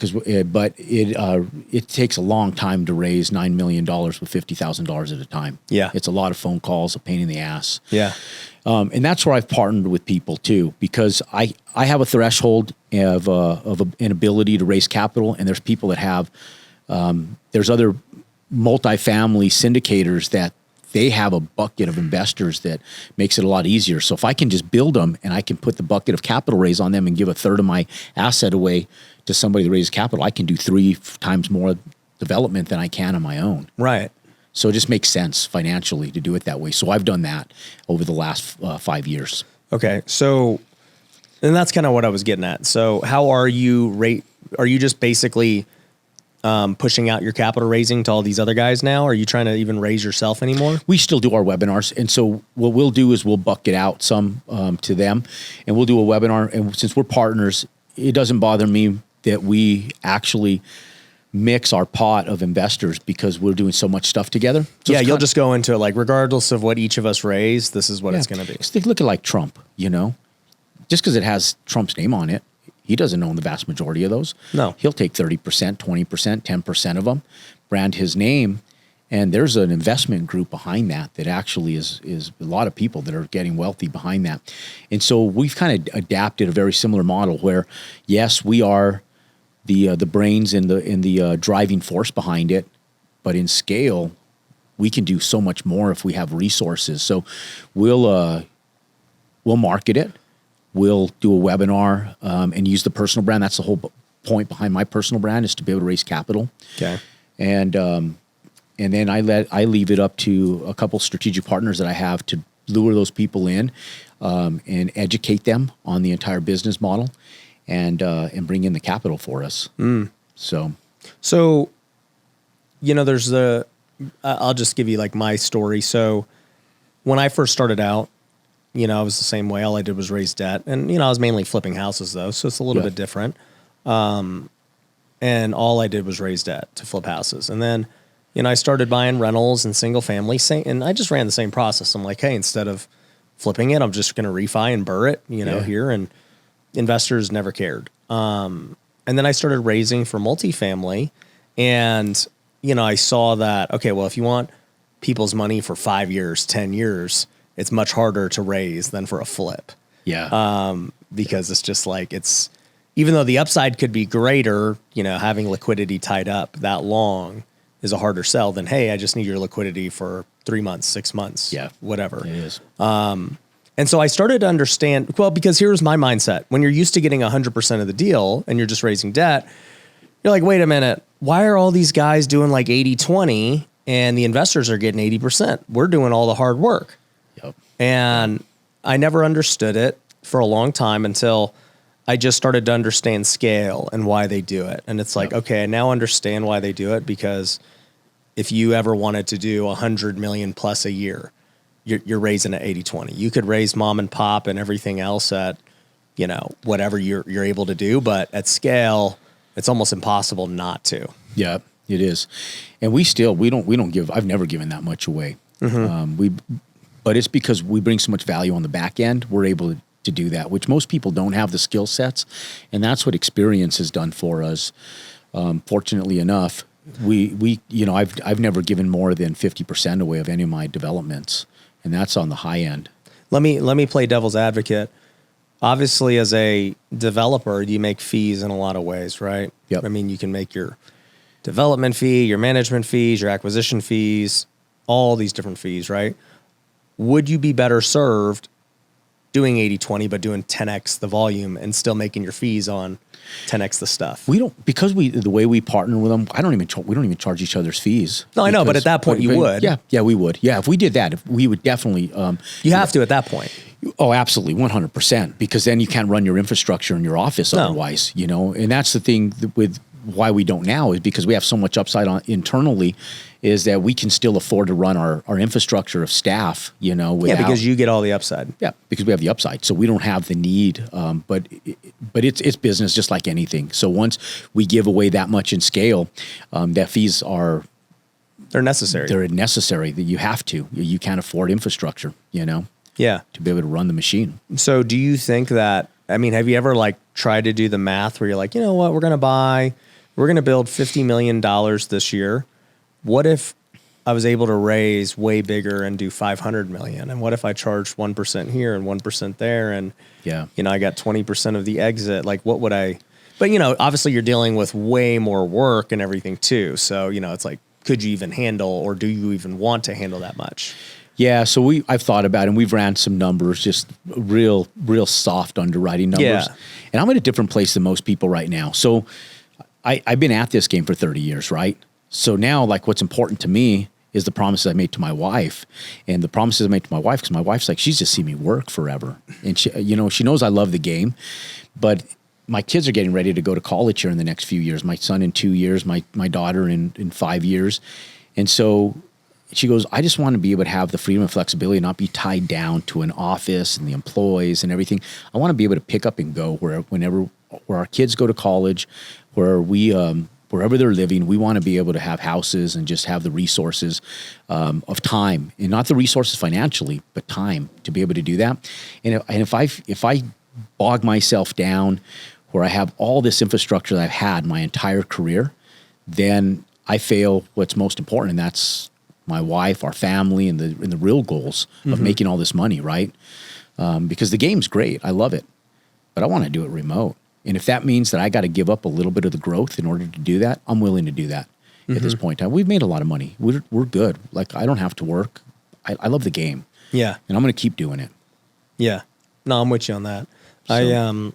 But it takes a long time to raise $9 million with $50,000 at a time. Yeah, it's a lot of phone calls, a pain in the ass. Yeah, and that's where I've partnered with people too, because I have a threshold of an ability to raise capital, and there's people that have there's other multifamily syndicators that they have a bucket of investors that makes it a lot easier. So if I can just build them and I can put the bucket of capital raise on them and give a third of my asset away to somebody to raise capital, I can do 3 times more development than I can on my own. Right. So it just makes sense financially to do it that way. So I've done that over the last 5 years. Okay. So, and that's kind of what I was getting at. So how are you are you just basically pushing out your capital raising to all these other guys now? Are you trying to even raise yourself anymore? We still do our webinars. And so what we'll do is we'll bucket out some to them and we'll do a webinar. And since we're partners, it doesn't bother me that we actually mix our pot of investors because we're doing so much stuff together. So yeah, you'll just go into it like, regardless of what each of us raise, this is what it's going to be. Look at like Trump, just because it has Trump's name on it, he doesn't own the vast majority of those. No. He'll take 30%, 20%, 10% of them, brand his name, and there's an investment group behind that actually is a lot of people that are getting wealthy behind that. And so we've kind of adapted a very similar model where, yes, we are the brains and the driving force behind it, but in scale, we can do so much more if we have resources. So we'll market it. We'll do a webinar and use the personal brand. That's the whole point behind my personal brand, is to be able to raise capital. Okay. And then I leave it up to a couple strategic partners that I have to lure those people in and educate them on the entire business model and bring in the capital for us. So there's I'll just give you like my story. So when I first started out, I was the same way. All I did was raise debt. And, I was mainly flipping houses, though, so it's a little bit different. And all I did was raise debt to flip houses. And then, I started buying rentals and single family, and I just ran the same process. I'm like, hey, instead of flipping it, I'm just going to refi and burr it, here. And investors never cared. And then I started raising for multifamily. And, I saw that, okay, well, if you want people's money for 5 years, 10 years, it's much harder to raise than for a flip. Yeah. Because it's just like, even though the upside could be greater, having liquidity tied up that long is a harder sell than, hey, I just need your liquidity for 3 months, 6 months, whatever. It is. And so I started to understand, because here's my mindset. When you're used to getting 100% of the deal and you're just raising debt, you're like, wait a minute, why are all these guys doing like 80-20 and the investors are getting 80%? We're doing all the hard work. Yep. And I never understood it for a long time until I just started to understand scale and why they do it. And it's like, okay, I now understand why they do it, because if you ever wanted to do 100 million plus a year, you're raising at 80-20. You could raise mom and pop and everything else at, whatever you're able to do. But at scale, it's almost impossible not to. Yeah, it is. And we don't give, I've never given that much away. But it's because we bring so much value on the back end, we're able to do that, which most people don't have the skill sets. And that's what experience has done for us. Fortunately enough, I've never given more than 50% away of any of my developments. And that's on the high end. Let me play devil's advocate. Obviously, as a developer, you make fees in a lot of ways, right? Yep. I mean, you can make your development fee, your management fees, your acquisition fees, all these different fees, right? Would you be better served doing 80-20, but doing 10x the volume and still making your fees on 10x the stuff? We don't, because the way we partner with them, we don't even charge each other's fees. No, I know, but at that point you would. Yeah, we would. Yeah, if we did that, we would definitely. You have to at that point. Oh, absolutely, 100%. Because then you can't run your infrastructure in your office otherwise, And that's the thing with why we don't now, is because we have so much upside internally, is that we can still afford to run our infrastructure of staff, because you get all the upside. Yeah, because we have the upside, so we don't have the need. But it's business just like anything. So once we give away that much in scale, that fees they're necessary. They're necessary. That you have to. You can't afford infrastructure, Yeah, to be able to run the machine. So do you think that? I mean, have you ever tried to do the math where you're like, you know what, we're going to build $50 million this year. What if I was able to raise way bigger and do 500 million? And what if I charged 1% here and 1% there? And, I got 20% of the exit. What would I, but obviously you're dealing with way more work and everything too. So, it's like, could you even handle, or do you even want to handle that much? Yeah, so I've thought about it, and we've ran some numbers, just real soft underwriting numbers. Yeah. And I'm in a different place than most people right now. So I've been at this game for 30 years, right? So now, what's important to me is the promises I made to my wife, and the promises I made to my wife, because my wife's she's just seen me work forever, and she knows I love the game, but my kids are getting ready to go to college here in the next few years. My son in 2 years, my daughter in 5 years, and so she goes, I just want to be able to have the freedom and flexibility, not be tied down to an office and the employees and everything. I want to be able to pick up and go where our kids go to college, where wherever they're living. We want to be able to have houses and just have the resources of time, and not the resources financially, but time to be able to do that. And if I bog myself down where I have all this infrastructure that I've had my entire career, then I fail what's most important, and that's my wife, our family, and the real goals of making all this money, right? Because the game's great. I love it. But I want to do it remote. And if that means that I got to give up a little bit of the growth in order to do that, I'm willing to do that at this point in time. We've made a lot of money. We're good. I don't have to work. I love the game. Yeah. And I'm going to keep doing it. Yeah. No, I'm with you on that. So,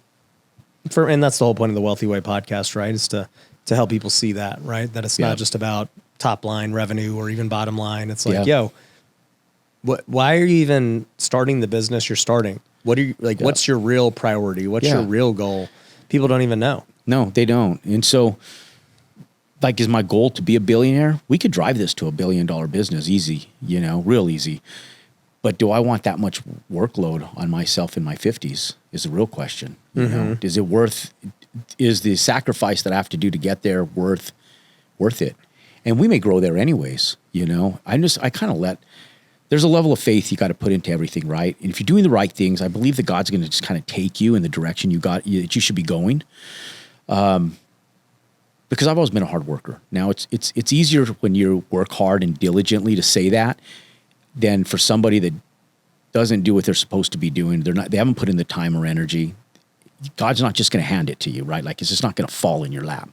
and that's the whole point of the Wealthy Way podcast, right? Is to help people see that, right? That it's not just about top line revenue or even bottom line. It's why are you even starting the business you're starting? What are you what's your real priority? What's your real goal? People don't even know. No, they don't. And so is my goal to be a billionaire? We could drive this to $1 billion business easy, real easy. But do I want that much workload on myself in my 50s is the real question. Is it is the sacrifice that I have to do to get there worth it? And we may grow there anyways, I kind of there's a level of faith you got to put into everything, right? And if you're doing the right things, I believe that God's going to just kind of take you in the direction that you should be going. Because I've always been a hard worker. Now it's easier when you work hard and diligently to say that than for somebody that doesn't do what they're supposed to be doing. They haven't put in the time or energy. God's not just going to hand it to you, right? It's just not going to fall in your lap.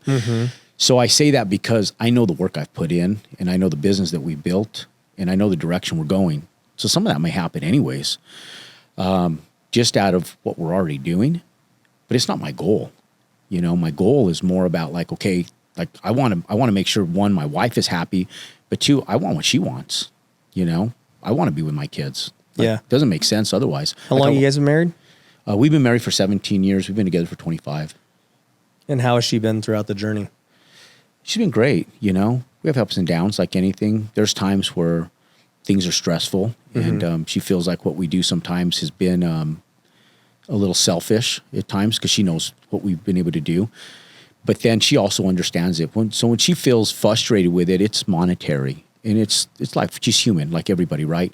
So I say that because I know the work I've put in, and I know the business that we built, and I know the direction we're going. So some of that may happen anyways, just out of what we're already doing, but it's not my goal. My goal is more about I want to make sure, one, my wife is happy, but two, I want what she wants. I want to be with my kids. It doesn't make sense otherwise. How long you guys been married? We've been married for 17 years. We've been together for 25. And how has she been throughout the journey? She's been great. We have ups and downs like anything. There's times where things are stressful, and she feels like what we do sometimes has been a little selfish at times because she knows what we've been able to do. But then she also understands it. So when she feels frustrated with it, it's monetary. And it's like she's human, like everybody, right?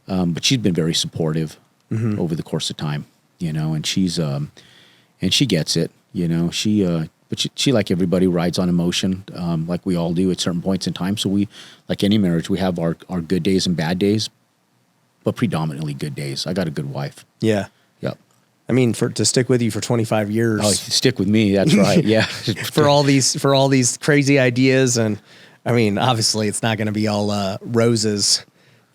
But she's been very supportive over the course of time, you know, and she's and she gets it, you know. But she like everybody rides on emotion, like we all do at certain points in time. So we, like any marriage, we have our good days and bad days, but predominantly good days. I got a good wife. Yeah. Yep. I mean, to stick with you for 25 years. Oh, stick with me. That's right. Yeah. for all these crazy ideas. And I mean, obviously it's not going to be all roses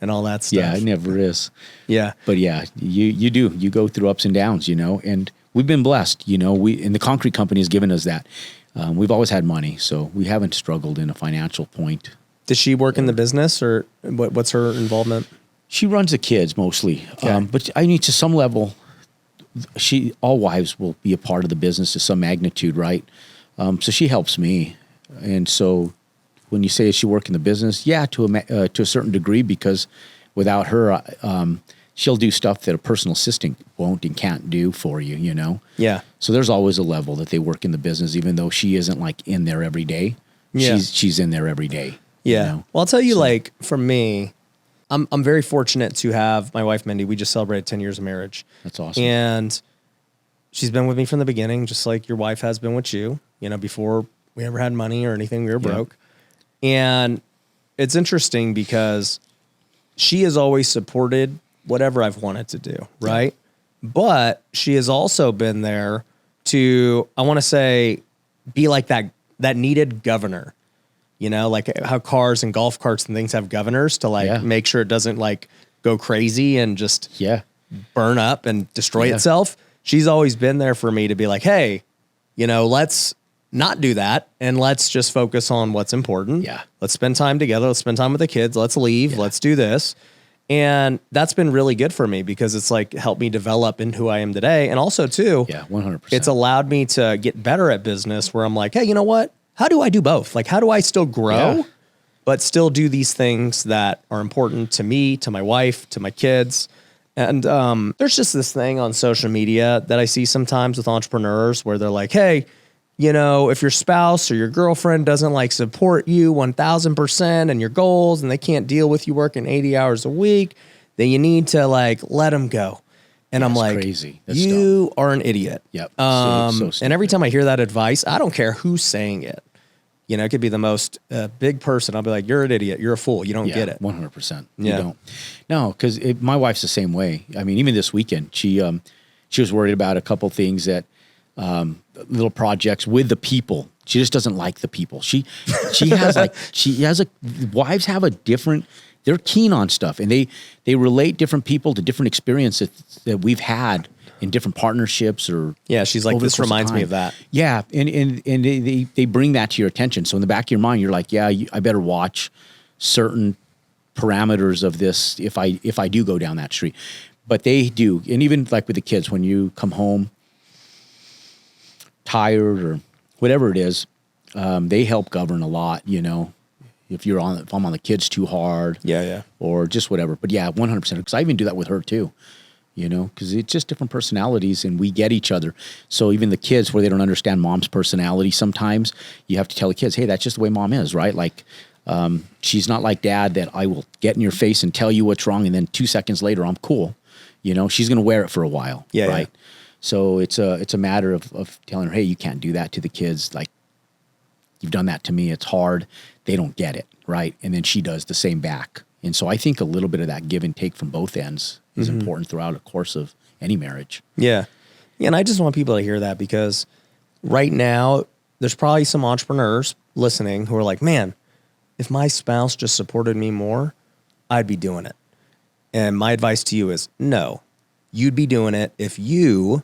and all that stuff. Yeah, it never is. Yeah. But yeah, you go through ups and downs, you know, and we've been blessed, you know, and the concrete company has given us that. We've always had money, so we haven't struggled in a financial point. Does she work in the business, or what's her involvement? She runs the kids mostly. Okay. But I mean, to some level, all wives will be a part of the business to some magnitude, right? So she helps me. And so when you say, is she work in the business? Yeah, to a certain degree, because without her, she'll do stuff that a personal assistant won't and can't do for you, you know? Yeah. So there's always a level that they work in the business, even though she isn't like in there every day. Yeah. She's in there every day. Yeah. You know? Well, I'll tell you, like, for me, I'm very fortunate to have my wife, Mindy. We just celebrated 10 years of marriage. That's awesome. And she's been with me from the beginning, just like your wife has been with you, you know, before we ever had money or anything, we were broke. And it's interesting because she has always supported whatever I've wanted to do, right? Yeah. But she has also been there to, I want to say, be like that needed governor. You know, like how cars and golf carts and things have governors to make sure it doesn't like go crazy and just burn up and destroy itself. She's always been there for me to be like, hey, you know, let's not do that and let's just focus on what's important. Yeah. Let's spend time together. Let's spend time with the kids. Let's leave. Yeah. Let's do this. And that's been really good for me because it's like helped me develop into who I am today. And also too, 100%. It's allowed me to get better at business where I'm like, hey, you know what? How do I do both? Like, how do I still grow, but still do these things that are important to me, to my wife, to my kids? And there's just this thing on social media that I see sometimes with entrepreneurs where they're like, hey, you know, if your spouse or your girlfriend doesn't like support you 1000% and your goals and they can't deal with you working 80 hours a week, then you need to like let them go. And I'm like, crazy. You are an idiot. Yep. So and every time I hear that advice, I don't care who's saying it. You know, it could be the most big person. I'll be like, you're an idiot. You're a fool. You don't get it. 100%. You don't. No, because my wife's the same way. I mean, even this weekend, she was worried about a couple things that little projects with the people. She just doesn't like the people. She has wives have a different. They're keen on stuff, and they relate different people to different experiences that we've had in different partnerships or she's like, this reminds me of that. Yeah, and they bring that to your attention. So in the back of your mind, you're like, I better watch certain parameters of this if I do go down that street. But they do, and even like with the kids, when you come home tired or whatever it is, they help govern a lot. You know. If I'm on the kids too hard, or just whatever. But 100%. Because I even do that with her too, you know, because it's just different personalities and we get each other. So even the kids, where they don't understand mom's personality, sometimes you have to tell the kids, hey, that's just the way mom is, right? Like, she's not like dad that I will get in your face and tell you what's wrong, and then 2 seconds later I'm cool. You know, she's going to wear it for a while, right? Yeah. So it's a matter of telling her, hey, you can't do that to the kids. Like, you've done that to me. It's hard. They don't get it, right? And then she does the same back. And so I think a little bit of that give and take from both ends is important throughout the course of any marriage. Yeah. And I just want people to hear that because right now there's probably some entrepreneurs listening who are like, man, if my spouse just supported me more, I'd be doing it. And my advice to you is no, you'd be doing it if you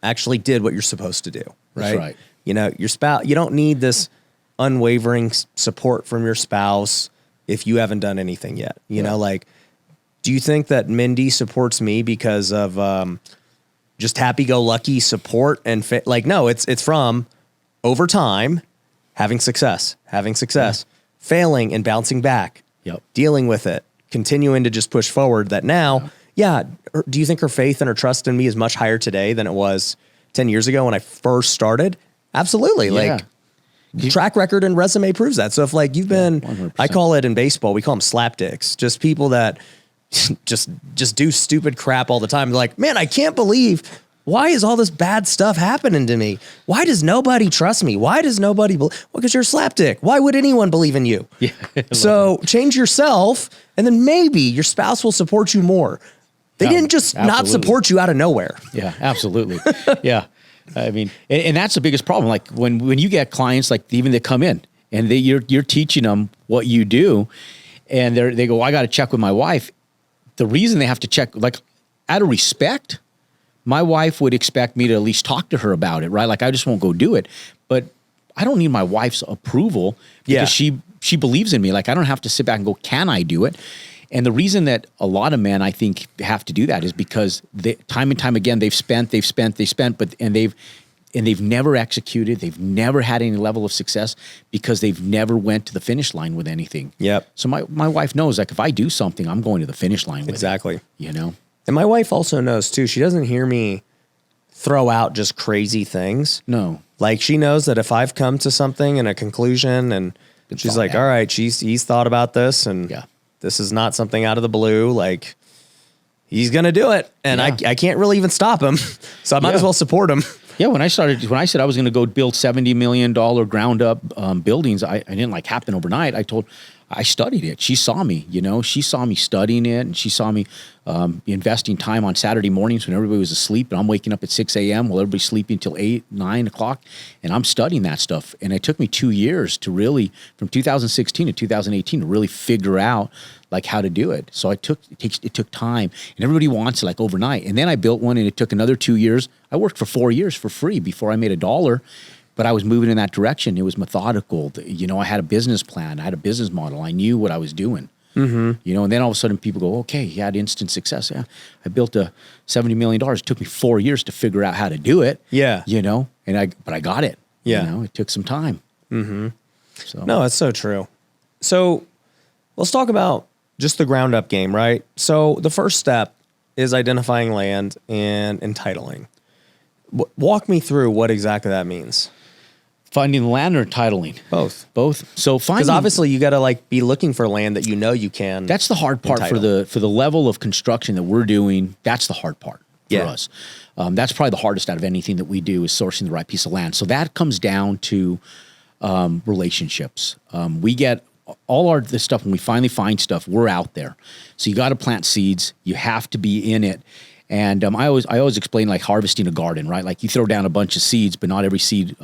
actually did what you're supposed to do, right? That's right. You know, your spouse, you don't need this unwavering support from your spouse if you haven't done anything yet. You know, like, do you think that Mindy supports me because of just happy-go-lucky support and like, no, it's from over time having success, failing and bouncing back, dealing with it, continuing to just push forward, that now Yeah. Do you think her faith and her trust in me is much higher today than it was 10 years ago when I first started? Absolutely. Yeah. Like track record and resume proves that. So if like you've been, 100%. I call it in baseball, we call them slapdicks, just people that just do stupid crap all the time. They're like, man, I can't believe, why is all this bad stuff happening to me? Why does nobody trust me? Why does nobody believe? Well, because you're a slapdick. Why would anyone believe in you? Yeah. So change yourself, and then maybe your spouse will support you more. They didn't just not support you out of nowhere. Yeah, absolutely. Yeah. I mean, and that's the biggest problem. Like when you get clients, like even that come in and you're teaching them what you do, and they go, well, I got to check with my wife. The reason they have to check, like out of respect, my wife would expect me to at least talk to her about it, right? Like I just won't go do it, but I don't need my wife's approval because she believes in me. Like I don't have to sit back and go, can I do it? And the reason that a lot of men, I think, have to do that is because time and time again, they've spent, but they've never executed. They've never had any level of success because they've never went to the finish line with anything. Yep. So my wife knows, like, if I do something, I'm going to the finish line with Exactly. it. You know? And my wife also knows too. She doesn't hear me throw out just crazy things. No. Like she knows that if I've come to something and a conclusion and she's like, all right, he's thought about this and this is not something out of the blue. Like he's going to do it. And I can't really even stop him. So I might as well support him. Yeah. When I said I was going to go build $70 million ground up buildings, I didn't like happen overnight. I studied it. She saw me, she saw me studying it, and she saw me investing time on Saturday mornings when everybody was asleep, and I'm waking up at 6 a.m. while everybody's sleeping until 8, 9 o'clock, and I'm studying that stuff. And it took me 2 years to really, from 2016 to 2018, to really figure out like how to do it. So it took time, and everybody wants it like overnight. And then I built one, and it took another 2 years. I worked for 4 years for free before I made $1. But I was moving in that direction. It was methodical. I had a business plan. I had a business model. I knew what I was doing. Mm-hmm. And then all of a sudden people go, okay, you had instant success. Yeah, I built a $70 million. It took me 4 years to figure out how to do it. Yeah. But I got it. Yeah. It took some time. Mm-hmm. So. No, that's so true. So let's talk about just the ground up game, right? So the first step is identifying land and entitling. Walk me through what exactly that means. Finding the land or titling? Both. So because obviously you got to be looking for land that you can. That's the hard part for the level of construction that we're doing. That's the hard part for us. That's probably the hardest out of anything that we do is sourcing the right piece of land. So that comes down to relationships. We get all this stuff when we finally find stuff. We're out there, so you got to plant seeds. You have to be in it. And I always explain like harvesting a garden, right? Like you throw down a bunch of seeds, but not every seed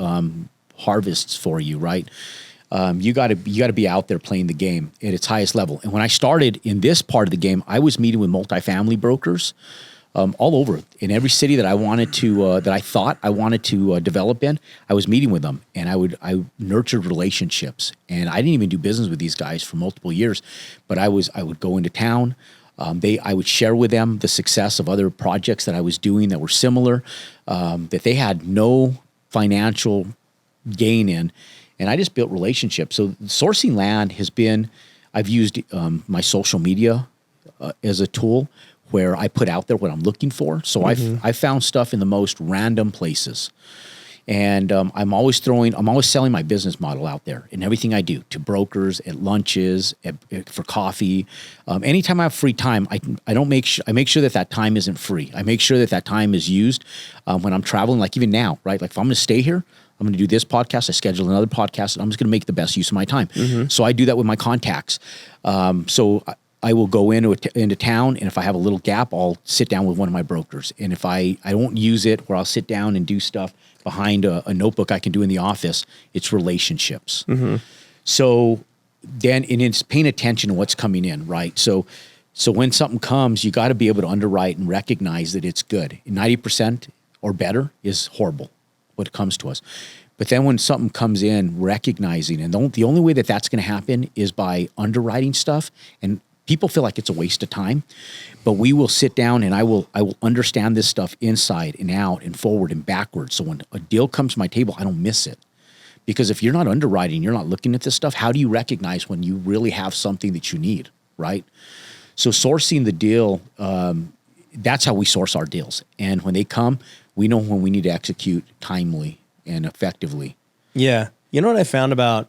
harvests for you, right? You got to be out there playing the game at its highest level. And when I started in this part of the game, I was meeting with multifamily brokers all over in every city that I wanted to that I thought I wanted to develop in. I was meeting with them, and I nurtured relationships. And I didn't even do business with these guys for multiple years, but I would go into town. I would share with them the success of other projects that I was doing that were similar, that they had no financial gain in, and I just built relationships. So sourcing land has been, I've used my social media as a tool where I put out there what I'm looking for. So I found stuff in the most random places. And I'm always selling my business model out there in everything I do, to brokers, at lunches, for coffee. Anytime I have free time, I make sure that time isn't free. I make sure that time is used when I'm traveling, like even now, right? Like if I'm going to stay here, I'm going to do this podcast. I schedule another podcast, and I'm just going to make the best use of my time. Mm-hmm. So I do that with my contacts. So I will go into town, and if I have a little gap, I'll sit down with one of my brokers. And if I don't use it, where I'll sit down and do stuff behind a notebook I can do in the office, it's relationships. Mm-hmm. So then, and it's paying attention to what's coming in, right? So when something comes, you got to be able to underwrite and recognize that it's good. 90% or better is horrible when it comes to us. But then when something comes in, recognizing, and the only way that's going to happen is by underwriting stuff. And people feel like it's a waste of time, but we will sit down and I will understand this stuff inside and out and forward and backwards. So when a deal comes to my table, I don't miss it. Because if you're not underwriting, you're not looking at this stuff, how do you recognize when you really have something that you need, right? So sourcing the deal that's how we source our deals. And when they come, we know when we need to execute timely and effectively. Yeah. You know what I found about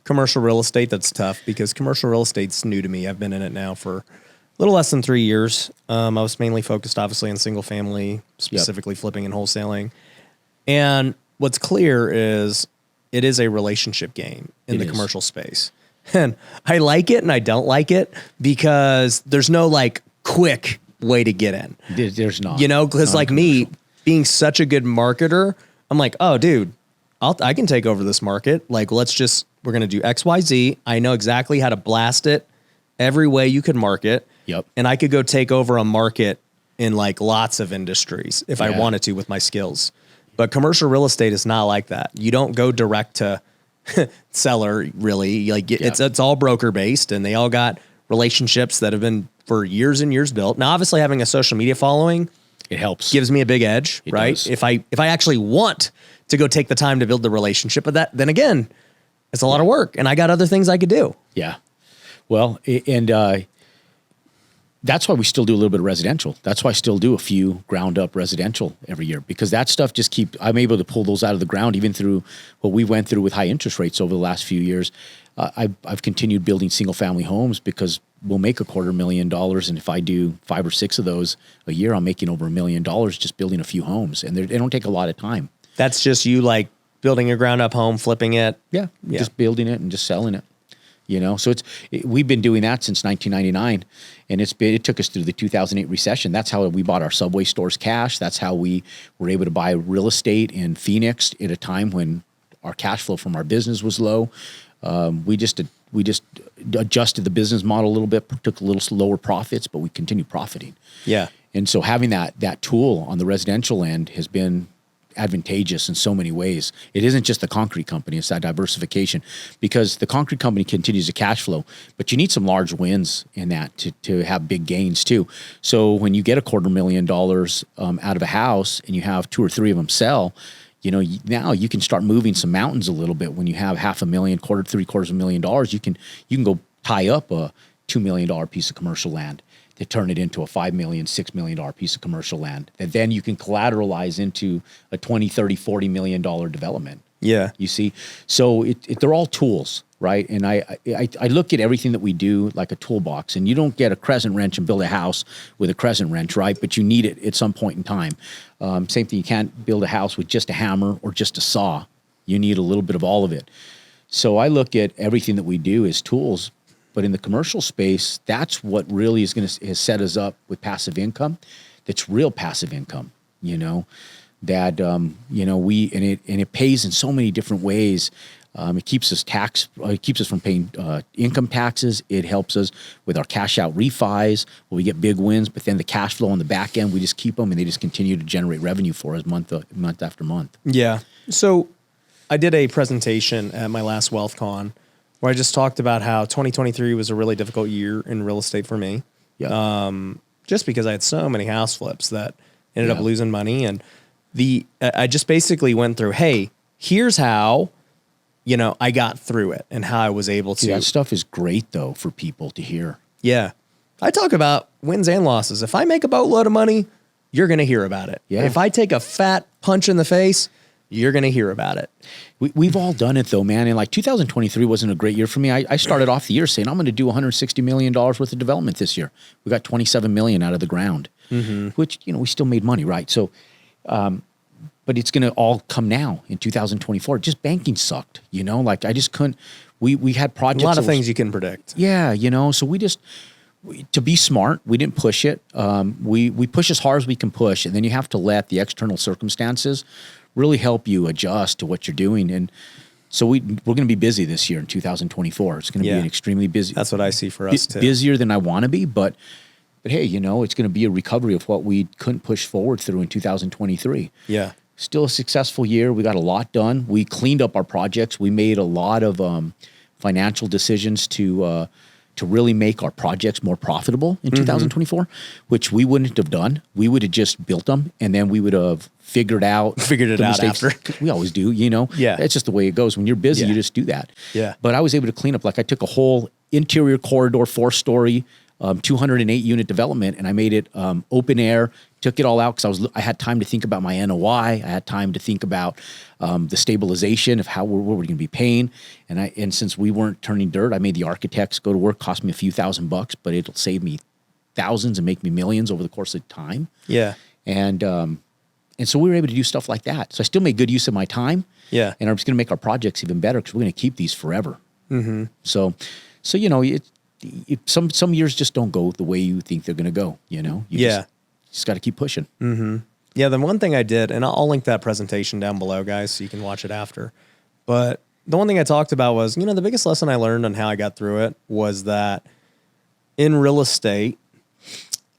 commercial real estate that's tough, because commercial real estate's new to me. I've been in it now for a little less than 3 years. I was mainly focused, obviously, on single family, specifically flipping and wholesaling. And what's clear is it is a relationship game in the commercial space. And I like it and I don't like it, because there's no like quick way to get in. There's not. You know, because like me being such a good marketer, I'm like, oh, dude, I can take over this market. Like, we're going to do X, Y, Z. I know exactly how to blast it every way you could market. Yep. And I could go take over a market in like lots of industries if I wanted to with my skills. But commercial real estate is not like that. You don't go direct to seller, really. Like it's all broker based, and they all got relationships that have been for years and years built. Now, obviously, having a social media following, it helps. Gives me a big edge, right? Does. If I actually want to go take the time to build the relationship, but then again, it's a lot of work, and I got other things I could do. Yeah. Well, and that's why we still do a little bit of residential. That's why I still do a few ground up residential every year, because that stuff just I'm able to pull those out of the ground, even through what we went through with high interest rates over the last few years. I've continued building single family homes because we'll make $250,000. And if I do 5 or 6 of those a year, I'm making over $1 million just building a few homes, and they don't take a lot of time. That's just you like building a ground up home, flipping it. Yeah. Just building it and just selling it. You know, so we've been doing that since 1999, and it took us through the 2008 recession. That's how we bought our Subway stores cash. That's how we were able to buy real estate in Phoenix at a time when our cash flow from our business was low. We just adjusted the business model a little bit, took a little lower profits, but we continued profiting. Yeah. And so having that tool on the residential end has been advantageous in so many ways. It isn't just the concrete company, it's that diversification, because the concrete company continues to cash flow, but you need some large wins in that to have big gains too. So when you get $250,000 out of a house and you have 2 or 3 of them sell, you know, now you can start moving some mountains a little bit. When you have $500,000, $750,000, you can go tie up a $2 million piece of commercial land to turn it into a $5 million, $6 million piece of commercial land that then you can collateralize into a $20, $30, $40 million development. Yeah. You see? So they're all tools, right? And I look at everything that we do like a toolbox, and you don't get a crescent wrench and build a house with a crescent wrench, right? But you need it at some point in time. Same thing, you can't build a house with just a hammer or just a saw. You need a little bit of all of it. So I look at everything that we do as tools. But in the commercial space, that's what really has set us up with passive income. That's real passive income, you know, that, you know, it pays in so many different ways. It keeps us from paying income taxes. It helps us with our cash out refis where we get big wins, but then the cash flow on the back end, we just keep them and they just continue to generate revenue for us month after month. Yeah. So I did a presentation at my last WealthCon where I just talked about how 2023 was a really difficult year in real estate for me. Yeah. Just because I had so many house flips that ended up losing money. And I just basically went through, hey, here's how, you know, I got through it and how I was able to. That stuff is great though for people to hear. Yeah. I talk about wins and losses. If I make a boatload of money, you're going to hear about it. Yeah. If I take a fat punch in the face, you're going to hear about it. We've all done it though, man. And like 2023 wasn't a great year for me. I started off the year saying, I'm going to do $160 million worth of development this year. We got 27 million out of the ground, which, you know, we still made money, right? So, but it's going to all come now in 2024. Just banking sucked, you know, like I just couldn't, we had projects. A lot of things you can predict. Yeah. You know, so to be smart, we didn't push it. We push as hard as we can push. And then you have to let the external circumstances really help you adjust to what you're doing. And so we're going to be busy this year in 2024. It's going to be an extremely busy. That's what I see for us too. Busier than I want to be, but hey, you know, it's going to be a recovery of what we couldn't push forward through in 2023. Yeah. Still a successful year. We got a lot done. We cleaned up our projects. We made a lot of financial decisions to really make our projects more profitable in 2024, which we wouldn't have done. We would have just built them, and then we would have figured it out after. We always do, you know? Yeah. It's just the way it goes. When you're busy, you just do that. Yeah. But I was able to clean up. Like I took a whole interior corridor, 4-story. 208 unit development, and I made it open air. Took it all out because I had time to think about my NOI. I had time to think about the stabilization of what we're going to be paying. And since we weren't turning dirt, I made the architects go to work. Cost me a few $1,000, but it'll save me thousands and make me millions over the course of time. Yeah. And so we were able to do stuff like that. So I still made good use of my time. Yeah. And I'm just going to make our projects even better because we're going to keep these forever. Mm-hmm. So you know, some years just don't go the way you think they're going to go. You know. You just got to keep pushing. Mm-hmm. Yeah. The one thing I did, and I'll link that presentation down below, guys, so you can watch it after. But the one thing I talked about was, you know, the biggest lesson I learned on how I got through it was that in real estate,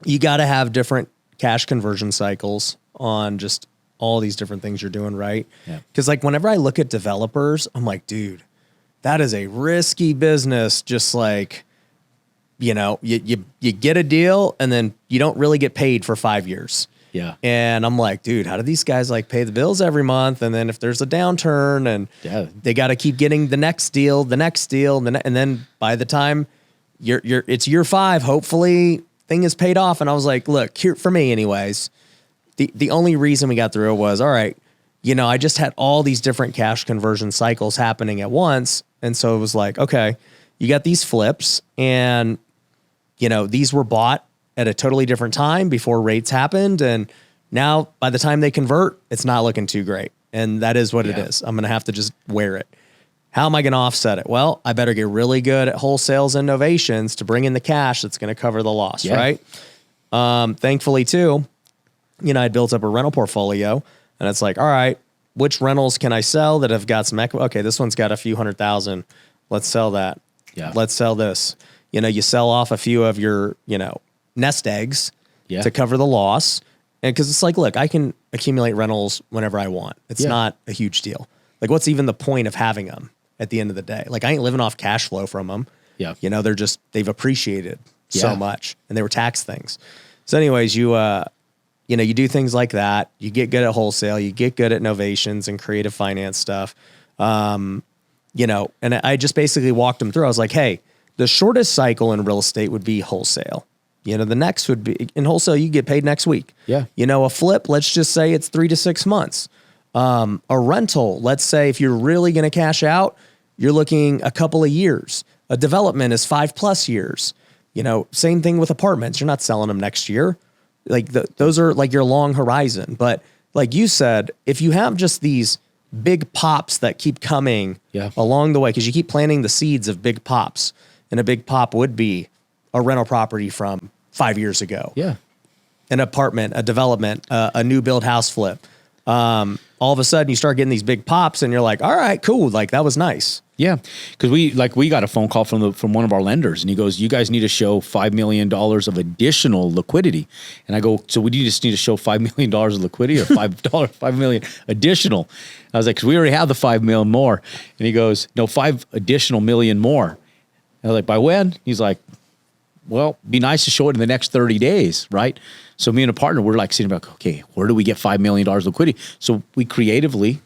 you got to have different cash conversion cycles on just all these different things you're doing, right? Yeah. Because like whenever I look at developers, I'm like, dude, that is a risky business. Just like, you know, you get a deal and then you don't really get paid for 5 years. Yeah. And I'm like, dude, how do these guys like pay the bills every month? And then if there's a downturn and they got to keep getting the next deal, and then by the time it's year 5, hopefully thing is paid off. And I was like, look, here for me anyways, the only reason we got through it was, all right, you know, I just had all these different cash conversion cycles happening at once. And so it was like, okay, you got these flips and, you know, these were bought at a totally different time before rates happened. And now by the time they convert, it's not looking too great. And that is what it is. I'm going to have to just wear it. How am I going to offset it? Well, I better get really good at wholesales and novations to bring in the cash that's going to cover the loss, right? Thankfully, too, you know, I built up a rental portfolio, and it's like, all right, which rentals can I sell that have got some equity? Okay, this one's got a few $100,000. Let's sell that. Yeah. Let's sell this. You know, you sell off a few of your, you know, nest eggs to cover the loss. And because it's like, look, I can accumulate rentals whenever I want. It's not a huge deal. Like, what's even the point of having them at the end of the day? Like, I ain't living off cash flow from them. Yeah. You know, they've appreciated so much, and they were tax things. So anyways, you know, you do things like that. You get good at wholesale. You get good at novations and creative finance stuff. You know, and I just basically walked them through. I was like, hey, the shortest cycle in real estate would be wholesale. You know, the next would be in wholesale, you get paid next week. Yeah. You know, a flip, let's just say it's 3 to 6 months. A rental, let's say if you're really going to cash out, you're looking a couple of years. A development is 5+ years. You know, same thing with apartments. You're not selling them next year. Like those are like your long horizon. But like you said, if you have just these big pops that keep coming along the way, because you keep planting the seeds of big pops, and a big pop would be a rental property from 5 years ago. Yeah. An apartment, a development, a new build house flip. All of a sudden you start getting these big pops and you're like, all right, cool. Like that was nice. Yeah. Cause we got a phone call from one of our lenders, and he goes, you guys need to show $5 million of additional liquidity. And I go, so we just need to show $5 million of liquidity or $5 million additional. I was like, cause we already have the 5 million more. And he goes, no, 5 additional million more. And I was like, by when? He's like, well, be nice to show it in the next 30 days, right? So me and a partner, we're like sitting back, okay, where do we get $5 million liquidity? So we creatively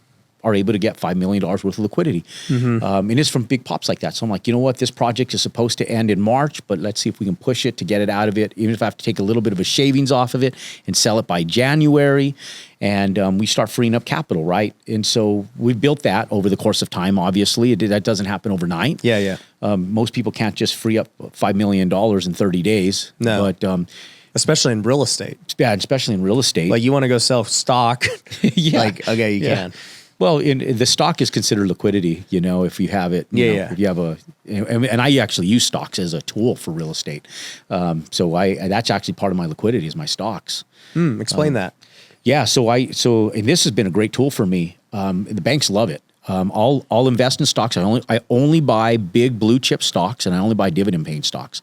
are able to get $5 million worth of liquidity. And it's from big pops like that. So I'm like, you know what? This project is supposed to end in March, but let's see if we can push it to get it out of it, even if I have to take a little bit of a shavings off of it and sell it by January. And we start freeing up capital, right? And so we built that over the course of time, obviously. That doesn't happen overnight. Yeah. Most people can't just free up $5 million in 30 days. No. But especially in real estate. Yeah, especially in real estate. Like you want to go sell stock. Like, okay, you can. Well, the stock is considered liquidity, you know, if you have it. You know, if you have and I actually use stocks as a tool for real estate. So that's actually part of my liquidity is my stocks. Explain that. Yeah. So and this has been a great tool for me. The banks love it. I'll invest in stocks. I only buy big blue chip stocks, and I only buy dividend paying stocks.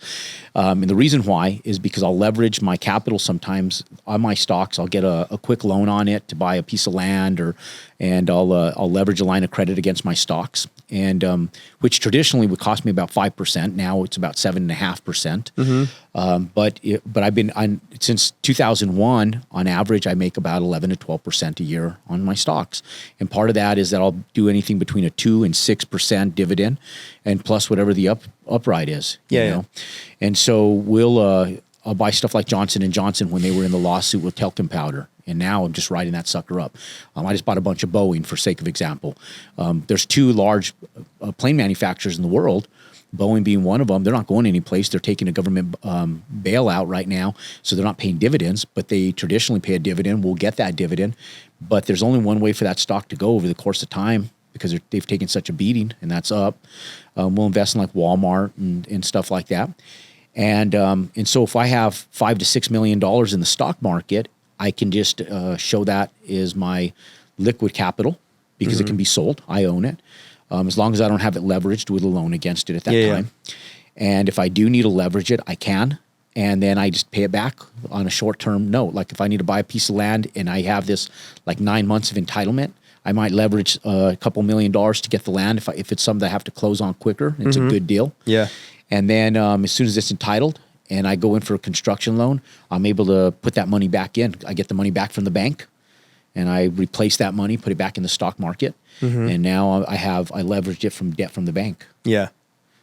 And the reason why is because I'll leverage my capital sometimes on my stocks. I'll get a quick loan on it to buy a piece of land, and I'll leverage a line of credit against my stocks. and which traditionally would cost me about 5%. Now it's about 7.5%. But I've been since 2001 on average. I make about 11 to 12% a year on my stocks, and part of that is that I'll do anything between a 2 and 6% dividend, and plus whatever the upright is. You know? And so I'll buy stuff like Johnson & Johnson when they were in the lawsuit with talcum powder. And now I'm just riding that sucker up. I just bought a bunch of Boeing for sake of example. There's 2 large plane manufacturers in the world, Boeing being one of them. They're not going anyplace. They're taking a government bailout right now, so they're not paying dividends, but they traditionally pay a dividend. We'll get that dividend, but there's only one way for that stock to go over the course of time because they've taken such a beating, and that's up. We'll invest in like Walmart and stuff like that. And so if I have $5 to $6 million in the stock market, I can just show that is my liquid capital because it can be sold. I own it. As long as I don't have it leveraged with a loan against it at that time. And if I do need to leverage it, I can. And then I just pay it back on a short-term note. Like if I need to buy a piece of land and I have this like 9 months of entitlement, I might leverage a couple $1 million to get the land. If it's something that I have to close on quicker, it's a good deal. Yeah. And then as soon as it's entitled and I go in for a construction loan, I'm able to put that money back in. I get the money back from the bank and I replace that money, put it back in the stock market. And now I leveraged it from debt from the bank. Yeah.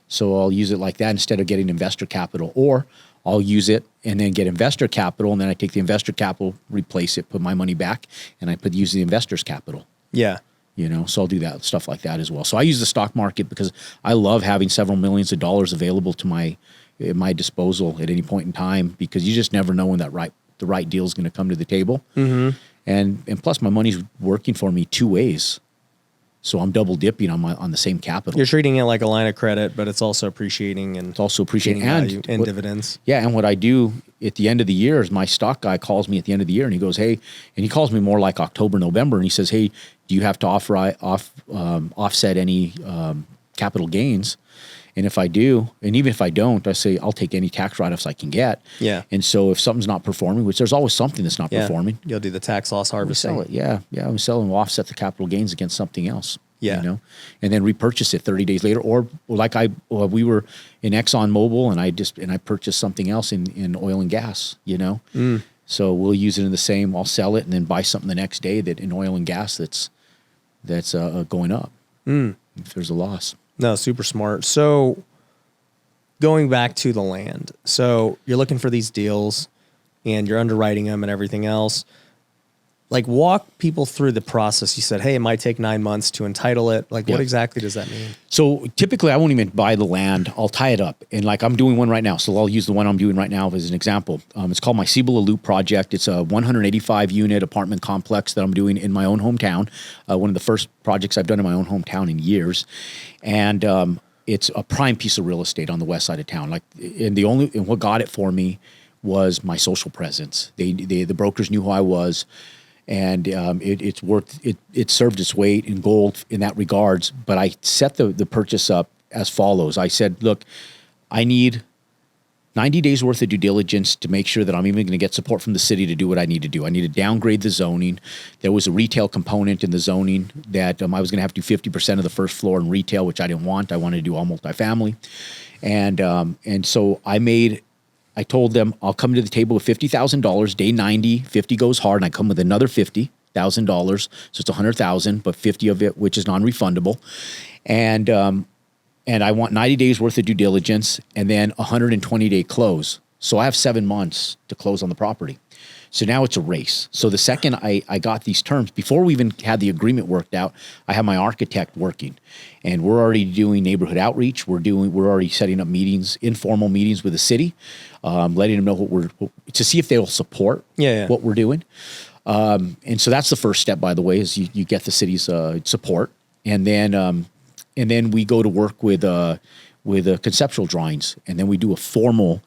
So I'll use it like that instead of getting investor capital, or I'll use it and then get investor capital. And then I take the investor capital, replace it, put my money back, and I use the investor's capital. Yeah. You know, so I'll do that stuff like that as well. So I use the stock market because I love having several millions of dollars available to at my disposal at any point in time, because you just never know when the right deal is going to come to the table. And plus my money's working for me 2 ways. So I'm double dipping on the same capital. You're treating it like a line of credit, but it's also appreciating and it's also appreciating value and dividends. Yeah, and what I do at the end of the year is my stock guy calls me at the end of the year and he goes, "Hey," and he calls me more like October, November, and he says, "Hey, do you have to offset any capital gains?" And if I do, and even if I don't, I say I'll take any tax write-offs I can get. Yeah. And so if something's not performing, which there's always something that's not performing, you'll do the tax loss harvesting. Sell it. Yeah. I'm selling. We'll offset the capital gains against something else. Yeah. You know, and then repurchase it 30 days later, or like we were in Exxon Mobil, and I purchased something else in oil and gas. You know, so we'll use it in the same. I'll sell it and then buy something the next day that in oil and gas that's going up. If there's a loss. No, super smart. So going back to the land, so you're looking for these deals and you're underwriting them and everything else. Like, walk people through the process. You said, hey, it might take 9 months to entitle it. Like, what exactly does that mean? So typically I won't even buy the land. I'll tie it up. And like I'm doing one right now. So I'll use the one I'm doing right now as an example. It's called my Cibola Loop project. It's a 185 unit apartment complex that I'm doing in my own hometown. One of the first projects I've done in my own hometown in years. And it's a prime piece of real estate on the west side of town. And what got it for me was my social presence. The brokers knew who I was. And it served its weight in gold in that regards. But I set the purchase up as follows. I said, look, I need 90 days worth of due diligence to make sure that I'm even going to get support from the city to do what I need to do. I need to downgrade the zoning. There was a retail component in the zoning that I was going to have to do 50% of the first floor in retail, which I didn't want. I wanted to do all multifamily. And so I told them I'll come to the table with $50,000. Day 90, 50 goes hard, and I come with another $50,000. So it's $100,000, but 50 of it, which is non-refundable. And I want 90 days worth of due diligence and then a 120-day close. So I have 7 months to close on the property. So now it's a race. So the second I got these terms, before we even had the agreement worked out, I have my architect working, and we're already doing neighborhood outreach. We're already setting up meetings, informal meetings with the city, letting them know to see if they'll support what we're doing. And so that's the first step, by the way, is you get the city's support, and then we go to work with conceptual drawings, and then we do a formal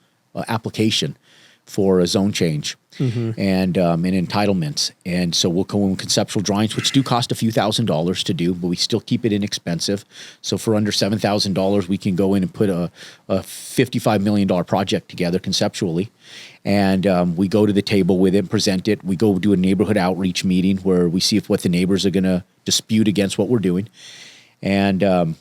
application for a zone change and entitlements. And so we'll go in with conceptual drawings, which do cost a few $1,000s to do, but we still keep it inexpensive. So for under $7,000, we can go in and put a $55 million project together conceptually. And we go to the table with it, present it. We go do a neighborhood outreach meeting where we see what the neighbors are going to dispute against what we're doing. And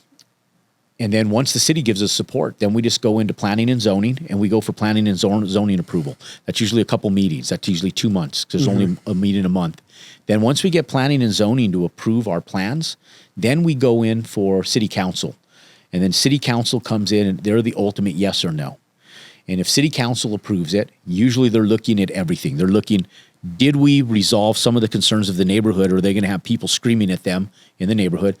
And then once the city gives us support, then we just go into planning and zoning, and we go for planning and zoning approval. That's usually a couple meetings. That's usually 2 months because there's only a meeting a month. Then once we get planning and zoning to approve our plans, then we go in for city council. And then city council comes in, and they're the ultimate yes or no. And if city council approves it, usually they're looking at everything. They're looking, did we resolve some of the concerns of the neighborhood, or are they going to have people screaming at them in the neighborhood?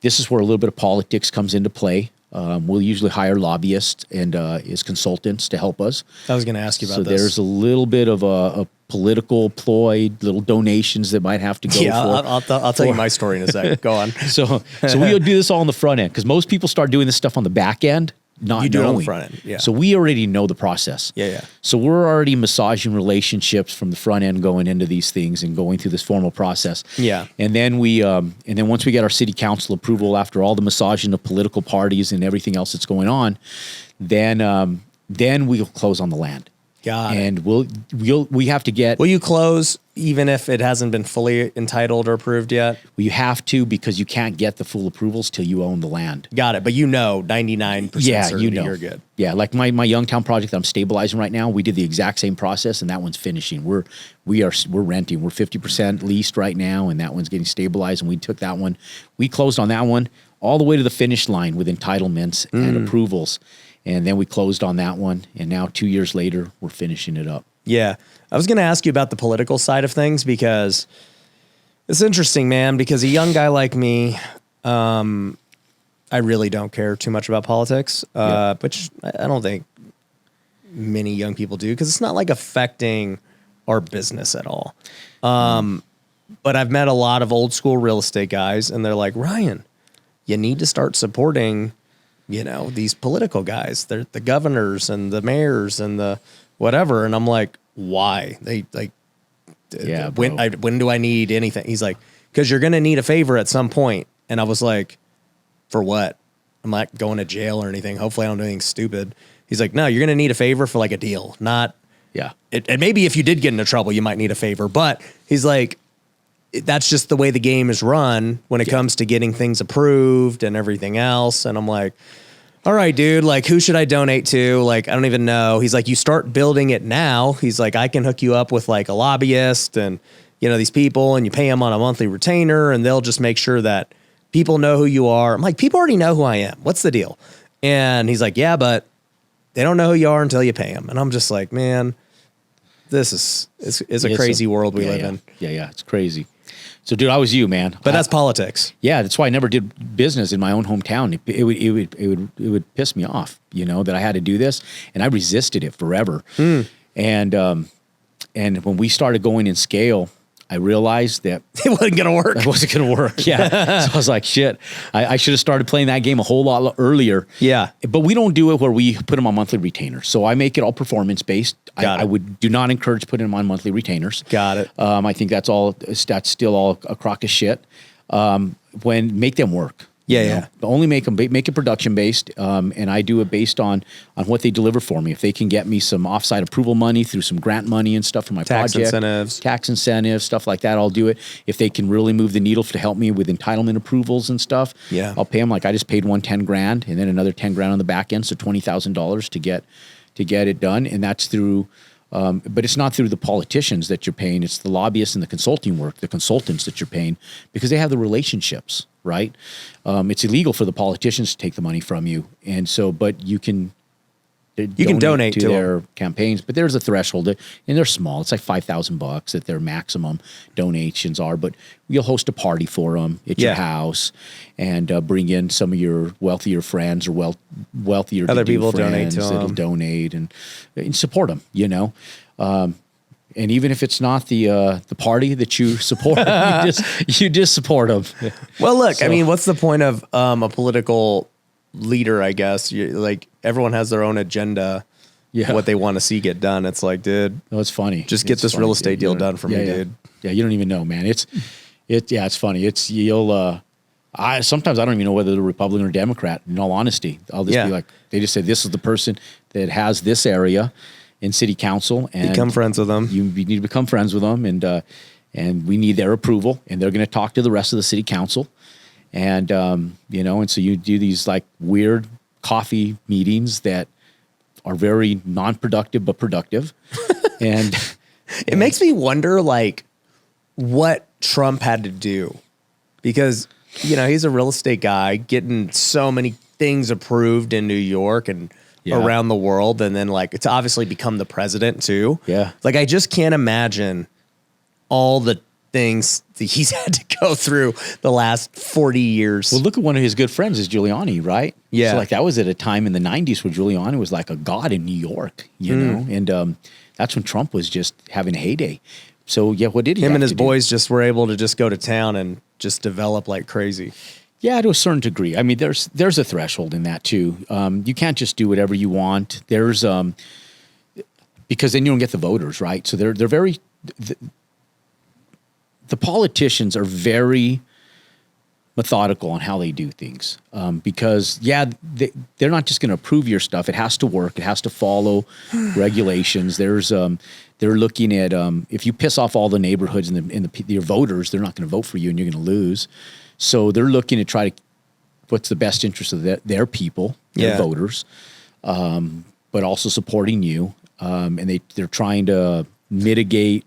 This is where a little bit of politics comes into play. We'll usually hire lobbyists and as consultants to help us. I was going to ask you about so this. So there's a little bit of a political ploy, little donations that might have to go. I'll tell you my story in a second. Go on. So we'll do this all on the front end, because most people start doing this stuff on the back end, not you do knowing. It on the front end. Yeah. So we already know the process. Yeah. So we're already massaging relationships from the front end, going into these things and going through this formal process. Yeah. And then once we get our city council approval, after all the massaging of political parties and everything else that's going on, then we'll close on the land. Got it. And we have to get. Will you close even if it hasn't been fully entitled or approved yet? Well, you have to, because you can't get the full approvals till you own the land. Got it. But 99% certainty you're good. Yeah, like my Youngtown project that I'm stabilizing right now, we did the exact same process, and that one's finishing. We're renting. We're 50% leased right now, and that one's getting stabilized. And we took that one. We closed on that one all the way to the finish line with entitlements and approvals. And then we closed on that one, and now 2 years later, we're finishing it up. Yeah. I was going to ask you about the political side of things, because it's interesting, man, because a young guy like me, I really don't care too much about politics, which I don't think many young people do, because it's not like affecting our business at all. But I've met a lot of old school real estate guys, and they're like, Ryan, you need to start supporting these political guys. They're the governors and the mayors and the whatever. And I'm like, why? They like, when do I need anything? He's like, because you're going to need a favor at some point. And I was like, for what? I'm not going to jail or anything. Hopefully I don't do anything stupid. He's like, no, you're going to need a favor for like a deal, not. Yeah. And maybe if you did get into trouble, you might need a favor. But he's like, that's just the way the game is run when it comes to getting things approved and everything else. And I'm like, all right, dude, like, who should I donate to? Like, I don't even know. He's like, you start building it now. He's like, I can hook you up with like a lobbyist and, these people, and you pay them on a monthly retainer, and they'll just make sure that people know who you are. I'm like, people already know who I am. What's the deal? And he's like, yeah, but they don't know who you are until you pay them. And I'm just like, man, this is a crazy world we live in. Yeah. It's crazy. So, dude, I was you, man. But that's politics. Yeah, that's why I never did business in my own hometown. It would piss me off, that I had to do this, and I resisted it forever. And when we started going in scale, I realized that it wasn't going to work. It wasn't going to work. Yeah. So I was like, shit, I should have started playing that game a whole lot earlier. Yeah. But we don't do it where we put them on monthly retainers. So I make it all performance based. I do not encourage putting them on monthly retainers. Got it. I think that's still all a crock of shit. Make them work. Yeah. Only make it production based, and I do it based on what they deliver for me. If they can get me some offsite approval money through some grant money and stuff for my tax project, tax incentives, stuff like that, I'll do it. If they can really move the needle to help me with entitlement approvals and stuff, I'll pay them. Like I just paid one $10,000 and then another $10,000 on the back end, so $20,000 to get it done, and that's through. But it's not through the politicians that you're paying. It's the lobbyists and the consulting work, the consultants that you're paying, because they have the relationships, right? It's illegal for the politicians to take the money from you. And so, but you can donate to their campaigns, but there's a threshold, and they're small. It's like $5,000 that their maximum donations are, but you'll host a party for them at your house and bring in some of your wealthier friends or wealthier other people friends donate to that'll them. donate and support them, and even if it's not the party that you support, you just support them. Well, look, I mean, what's the point of a political leader? I guess like everyone has their own agenda. Yeah, what they want to see get done. It's like, dude, no, it's funny. Just get this real estate deal done for me, dude. Yeah, you don't even know, man. It's funny. Sometimes I don't even know whether they're Republican or Democrat. In all honesty, I'll just be like, they just say this is the person that has this area in city council, and become friends with them. You need to become friends with them, and we need their approval, and they're going to talk to the rest of the city council, And, and so you do these like weird coffee meetings that are very non-productive, but productive. And it makes me wonder like what Trump had to do, because, he's a real estate guy getting so many things approved in New York and around the world. And then like, it's obviously become the president too. Yeah. Like, I just can't imagine all the things that he's had to go through the last 40 years. Well, look at one of his good friends is Giuliani, right? Yeah. So like that was at a time in the 90s where Giuliani was like a god in New York, know? And that's when Trump was just having a heyday. So yeah, what did he Him have and his to do? boys just were able to just go to town and just develop like crazy. Yeah, to a certain degree. I mean, there's a threshold in that too. You can't just do whatever you want. There's because then you don't get the voters, right? So they're very the politicians are very methodical on how they do things, because they're not just going to approve your stuff. It has to work. It has to follow regulations. They're looking at if you piss off all the neighborhoods and your voters, they're not going to vote for you and you're going to lose. So they're looking to try to what's the best interest of their people, their voters, but also supporting you. And they're trying to mitigate.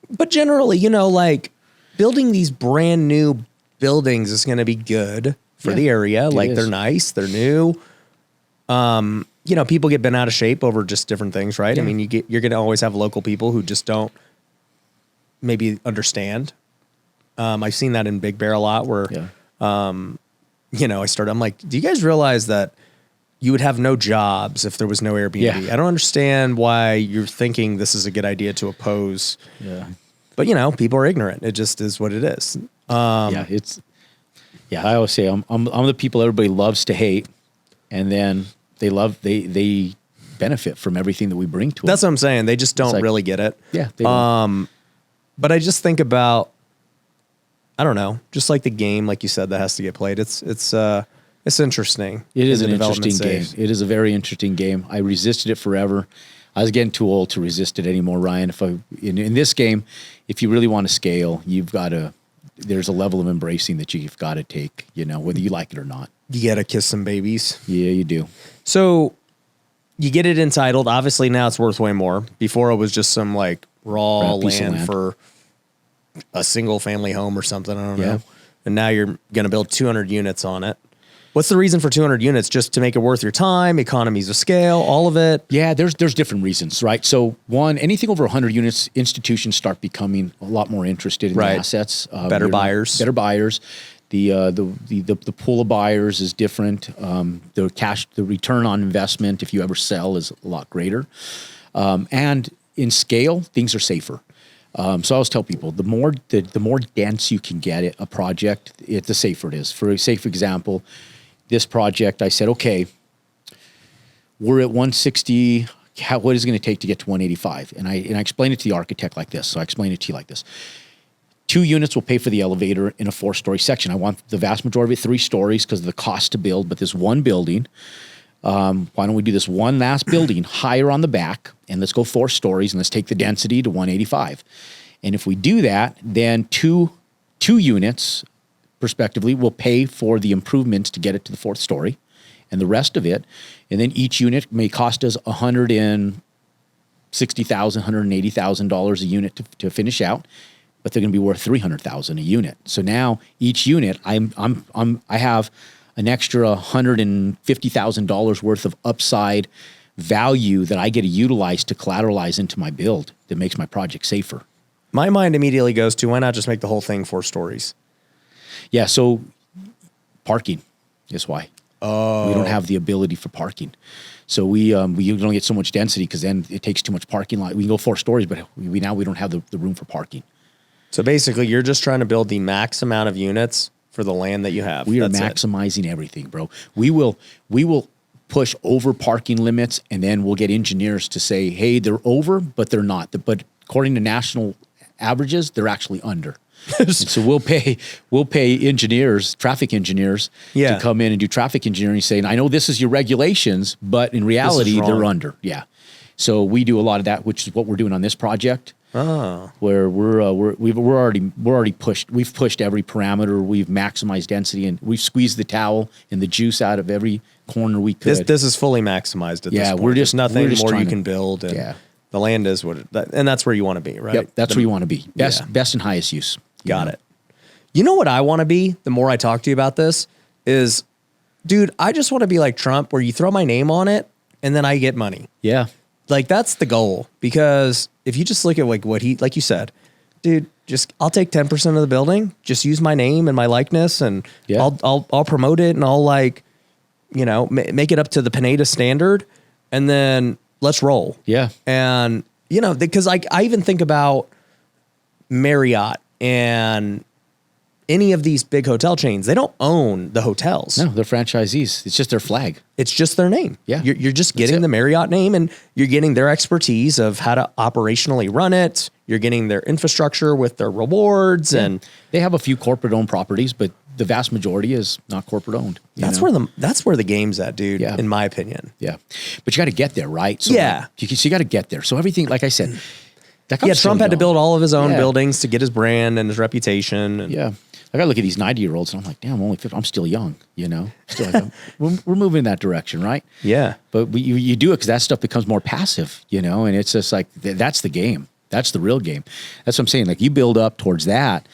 But generally, like building these brand new buildings is going to be good for the area. Like they're nice, they're new. People get bent out of shape over just different things, right? Yeah. I mean, you're going to always have local people who just don't maybe understand. I've seen that in Big Bear a lot where, I'm like, do you guys realize that you would have no jobs if there was no Airbnb? Yeah. I don't understand why you're thinking this is a good idea to oppose. Yeah. But, people are ignorant. It just is what it is. I always say I'm the people everybody loves to hate, and then they benefit from everything that we bring to them. That's what I'm saying. They just don't really get it. Yeah. They don't. But I just think about, I don't know, just like the game, like you said, that has to get played. It's interesting. It is an interesting game. It is a very interesting game. I resisted it forever. I was getting too old to resist it anymore, Ryan. In this game, if you really want to scale, there's a level of embracing that you've got to take, whether you like it or not. You got to kiss some babies. Yeah, you do. So you get it entitled. Obviously now it's worth way more. Before it was just some like raw land for a single family home or something. I don't know. And now you're going to build 200 units on it. What's the reason for 200 units? Just to make it worth your time, economies of scale, all of it? Yeah, there's different reasons, right? So one, anything over 100 units, institutions start becoming a lot more interested in the assets. Better buyers. The pool of buyers is different. The return on investment, if you ever sell, is a lot greater. And in scale, things are safer. So I always tell people, the more dense you can get a project, the safer it is. For a safe example, this project, I said, okay, we're at 160. What is it going to take to get to 185? And I explained it to the architect like this. So I explained it to you like this. 2 units will pay for the elevator in a 4-story section. I want the vast majority of it 3 stories because of the cost to build, but this one building, why don't we do this one last building higher on the back, and let's go 4 stories, and let's take the density to 185. And if we do that, then two units, prospectively, will pay for the improvements to get it to the 4th story, and the rest of it, and then each unit may cost us $160,000, $180,000 a unit to finish out, but they're going to be worth $300,000 a unit. So now each unit, I have an extra $150,000 worth of upside value that I get to utilize to collateralize into my build that makes my project safer. My mind immediately goes to, why not just make the whole thing 4 stories? Yeah, so parking is why. Oh. We don't have the ability for parking. So we don't get so much density because then it takes too much parking lot. We can go 4 stories, but we don't have the room for parking. So basically, you're just trying to build the max amount of units for the land that you have. We are maximizing everything, bro. We will push over parking limits, and then we'll get engineers to say, hey, they're over, but they're not. But according to national averages, they're actually under. So we'll pay engineers, traffic engineers, to come in and do traffic engineering, saying, I know this is your regulations, but in reality, they're under. Yeah. So we do a lot of that, which is what we're doing on this project. where we're already pushed. We've pushed every parameter. We've maximized density, and we've squeezed the towel and the juice out of every corner we could. This is fully maximized at this point. There's nothing more you can build. And the land is and that's where you want to be, right? Yep, that's where you want to be. Best and highest use. Got it. You know what I want to be? The more I talk to you about this is, dude, I just want to be like Trump, where you throw my name on it and then I get money. Yeah. Like, that's the goal. Because if you just look at like what like you said, dude, I'll take 10% of the building, just use my name and my likeness, and I'll promote it, and I'll make it up to the Pineda standard, and then let's roll. Yeah. And because I even think about Marriott and any of these big hotel chains, they don't own the hotels. No, they're franchisees. It's just their flag. It's just their name. Yeah. You're just getting the Marriott name, and you're getting their expertise of how to operationally run it. You're getting their infrastructure with their rewards. Yeah. And they have a few corporate owned properties, but the vast majority is not corporate owned. That's where the game's at, dude, in my opinion. Yeah. But you got to get there, right? So you got to get there. So everything, like I said, Trump had to build all of his own buildings to get his brand and his reputation. And I got to look at these 90-year-olds, and I'm like, damn, I'm only 50. I'm still young, Still like, we're moving in that direction, right? Yeah. But you do it because that stuff becomes more passive, and it's just like, that's the game. That's the real game. That's what I'm saying. Like, you build up towards that,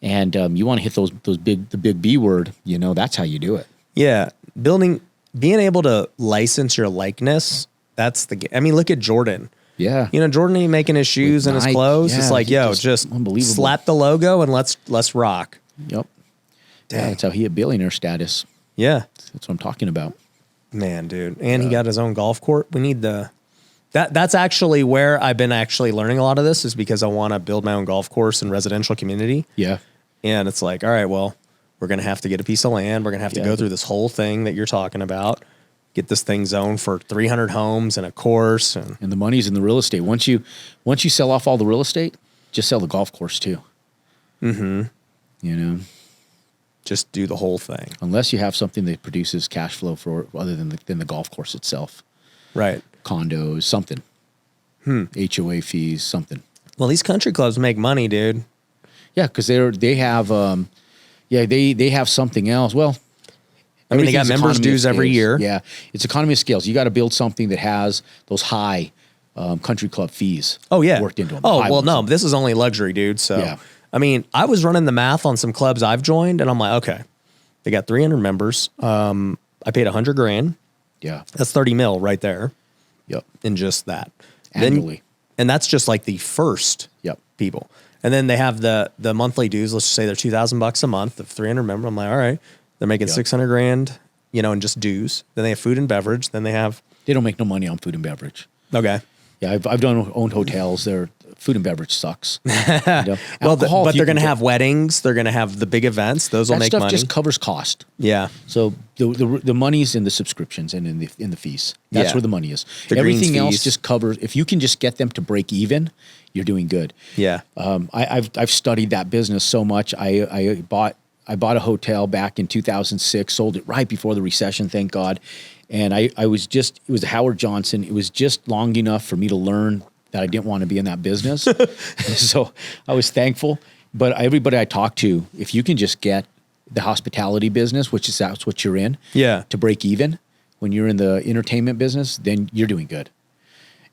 and you want to hit the big B word, that's how you do it. Yeah. Being able to license your likeness, that's the game. I mean, look at Jordan. Yeah. Jordan ain't making his shoes and his clothes. It's like, just unbelievable. Slap the logo and let's rock. Yep. Dang. Yeah, that's how he had billionaire status. Yeah. That's what I'm talking about. Man, dude. And he got his own golf court. We need that's actually where I've been actually learning a lot of this, is because I want to build my own golf course and residential community. Yeah. And it's like, all right, well, we're going to have to get a piece of land. We're going to have to go through this whole thing that you're talking about. Get this thing zoned for 300 homes and a course. And the money's in the real estate. Once you sell off all the real estate, just sell the golf course too. Mm-hmm. Just do the whole thing. Unless you have something that produces cash flow for other than the golf course itself. Right. Condos, something. HOA fees, something. Well, these country clubs make money, dude. Yeah, because they have something else. Well, I mean, they got members dues every year. Yeah, it's economy of scales. You got to build something that has those high country club fees. Worked into them. Oh, well, no, this is only luxury, dude. So, I mean, I was running the math on some clubs I've joined, and I'm like, okay, they got 300 members. I paid $100,000. Yeah, that's 30 mil right there. Yep, in just that annually, and that's just like the first people. And then they have the monthly dues. Let's just say they're $2,000 a month of 300 members. I'm like, all right. They're making $600,000, in just dues. Then they have food and beverage. Then they don't make no money on food and beverage. Okay. Yeah, I've owned hotels. Their food and beverage sucks. Well, but they're going to have weddings. They're going to have the big events. Those will make money. That stuff just covers cost. Yeah. So the money's in the subscriptions and in the fees. That's where the money is. Everything else just covers. If you can just get them to break even, you're doing good. Yeah. I've studied that business so much. I bought a hotel back in 2006, sold it right before the recession, thank God. And it was Howard Johnson. It was just long enough for me to learn that I didn't want to be in that business. So I was thankful. But everybody I talked to, if you can just get the hospitality business, that's what you're in, to break even when you're in the entertainment business, then you're doing good.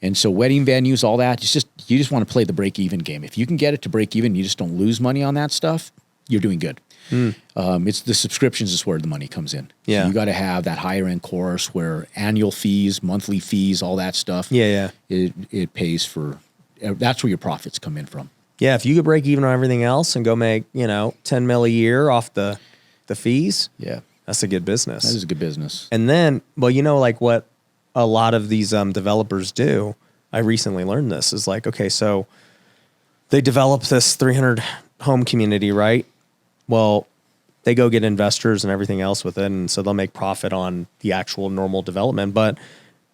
And so wedding venues, all that, you just want to play the break even game. If you can get it to break even, you just don't lose money on that stuff, you're doing good. It's the subscriptions is where the money comes in. Yeah. So you got to have that higher end course where annual fees, monthly fees, all that stuff. Yeah. It pays for, that's where your profits come in from. Yeah. If you could break even on everything else and go make, 10 mil a year off the fees. Yeah. That's a good business. That is a good business. And then, well, like what a lot of these developers do, I recently learned this, is like, okay, so they develop this 300 home community, right? Well, they go get investors and everything else with it, and so they'll make profit on the actual normal development, but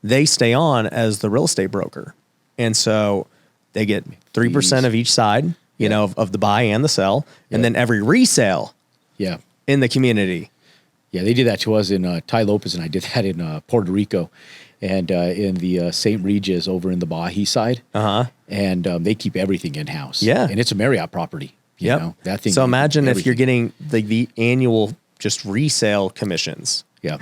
they stay on as the real estate broker. And so they get 3% of each side, of the buy and the sell, and then every resale in the community. Yeah, they did that to us in Ty Lopez, and I did that in Puerto Rico. and in the St. Regis over in the Baha'i side. And they keep everything in house. Yeah. And it's a Marriott property. You know, that thing. So imagine if you're everything. getting the annual just resale commissions. Yeah.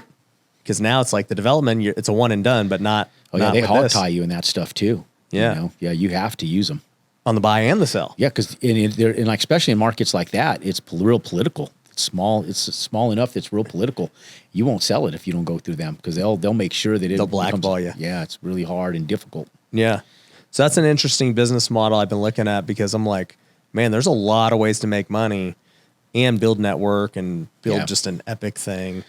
Because now it's like the development, it's a one and done, but not. Oh yeah, not they with hog this. tie you in that stuff too. Yeah. You know? Yeah, you have to use them. On the buy and the sell. Yeah, because in like especially in markets like that, it's real political. It's small enough that's real political. You won't sell it if you don't go through them because they'll make sure that They'll blackball you. Yeah, it's really hard and difficult. Yeah. So that's an interesting business model I've been looking at because I'm like, man, there's a lot of ways to make money and build network and build just an epic thing.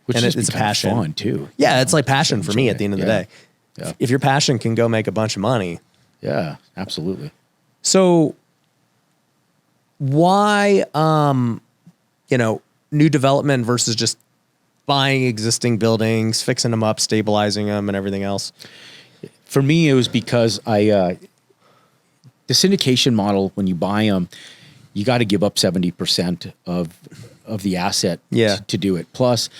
Which and is it's a passion. fun too. Yeah, it's like passion for me at the end of the day. Yeah. If your passion can go make a bunch of money. Yeah, absolutely. So why new development versus just buying existing buildings, fixing them up, stabilizing them and everything else? For me, it was because the syndication model, when you buy them, you got to give up 70% of the asset to do it. Plus,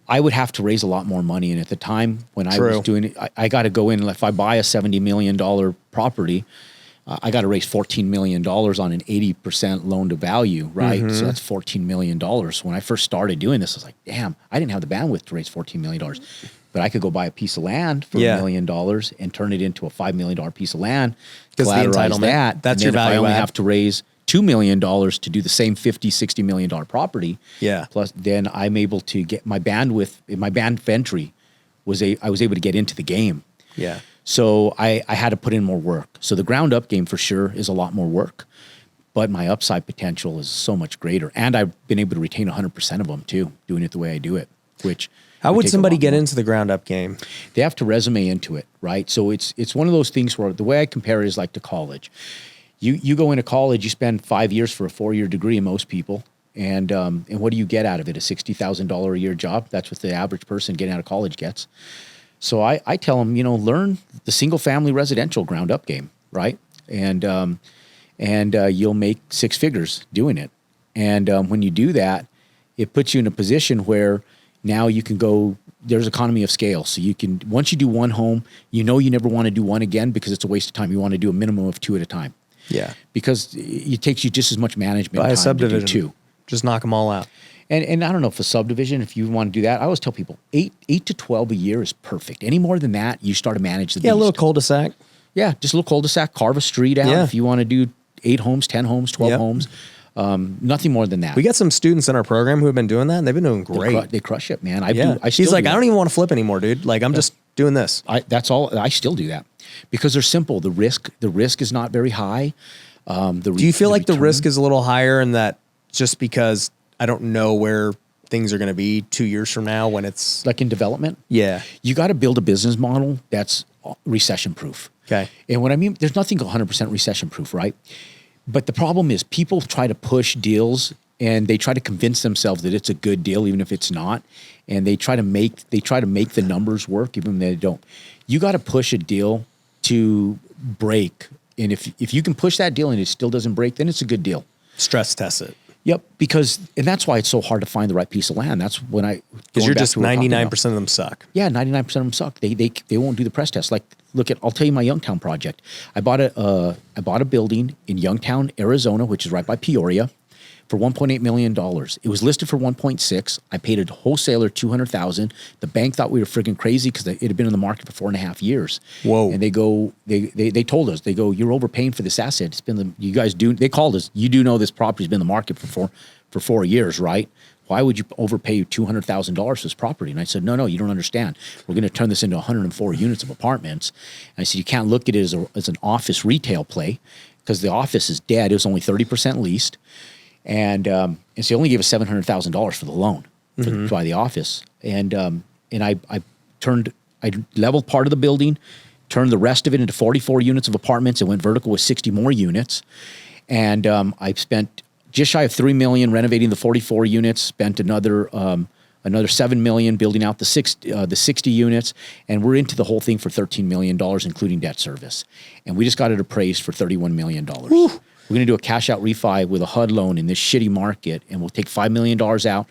I would have to raise a lot more money. And at the time when I was doing it, I got to go in, and if I buy a $70 million property, I got to raise $14 million on an 80% loan to value, right? Mm-hmm. So that's $14 million. When I first started doing this, I was like, damn, I didn't have the bandwidth to raise $14 million. But I could go buy a piece of land for $1 million and turn it into a $5 million piece of land. Because the entitlement, that's your value I only add. have to raise $2 million to do the same $50-60 million property. Yeah. Plus, then I'm able to get my bandwidth, my bandentry I was able to get into the game. Yeah. So I had to put in more work. So the ground up game for sure is a lot more work, but my upside potential is so much greater. And I've been able to retain 100% of them too, doing it the way I do it, which. How would take a somebody lot get more. into the ground up game? They have to resume into it, right? So it's one of those things where the way I compare it is like to college. You go into college, you spend 5 years for a 4-year degree, most people. And what do you get out of it? A $60,000 a year job? That's what the average person getting out of college gets. So I tell them, learn the single family residential ground up game, right? And you'll make 6 figures doing it. And when you do that, it puts you in a position where now you can go, there's economy of scale. So you can, once you do one home, you never want to do one again because it's a waste of time. You want to do a minimum of 2 at a time. Yeah. Because it takes you just as much management Buy time a subdivision. to do 2. Just knock them all out. And I don't know if a subdivision, if you want to do that, I always tell people 8 to 12 a year is perfect. Any more than that, you start to manage the beast. Yeah, a little cul-de-sac. Yeah, just a little cul-de-sac, carve a street out. If you want to do 8 homes, 10 homes, 12 homes, nothing more than that. We got some students in our program who have been doing that, and they've been doing great. They crush it, man. He's like, I don't even want to flip anymore, dude. Like, I'm just doing this. That's all. I still do that because they're simple. The risk is not very high. Do you feel like the risk is a little higher in that just because I don't know where things are going to be 2 years from now when it's like in development? Yeah. You got to build a business model that's recession proof. Okay. And what I mean, there's nothing 100% recession proof, right? But the problem is people try to push deals and they try to convince themselves that it's a good deal, even if it's not. And they try to make the numbers work, even when they don't. You got to push a deal to break. And if you can push that deal and it still doesn't break, then it's a good deal. Stress test it. Yep, and that's why it's so hard to find the right piece of land. That's when because you're just 99% of them suck. Yeah, 99% of them suck. They won't do the press test. Like, I'll tell you my Youngtown project. I bought a building in Youngtown, Arizona, which is right by Peoria, for $1.8 million. It was listed for 1.6. I paid a wholesaler $200,000. The bank thought we were friggin' crazy because it had been in the market for 4.5 years. Whoa! And they told us, you're overpaying for this asset. It's been they called us. You do know this property's been in the market for 4 years, right? Why would you overpay $200,000 for this property? And I said, no, you don't understand. We're going to turn this into 104 units of apartments. And I said, you can't look at it as an office retail play because the office is dead. It was only 30% leased. And so he only gave us $700,000 for the loan to buy the office. And I leveled part of the building, turned the rest of it into 44 units of apartments, and went vertical with 60 more units. And I spent just shy of $3 million renovating the 44 units. Spent another $7 million building out the 60 units, and we're into the whole thing for $13 million, including debt service. And we just got it appraised for $31 million. Whew. We're going to do a cash out refi with a HUD loan in this shitty market, and we'll take $5 million out,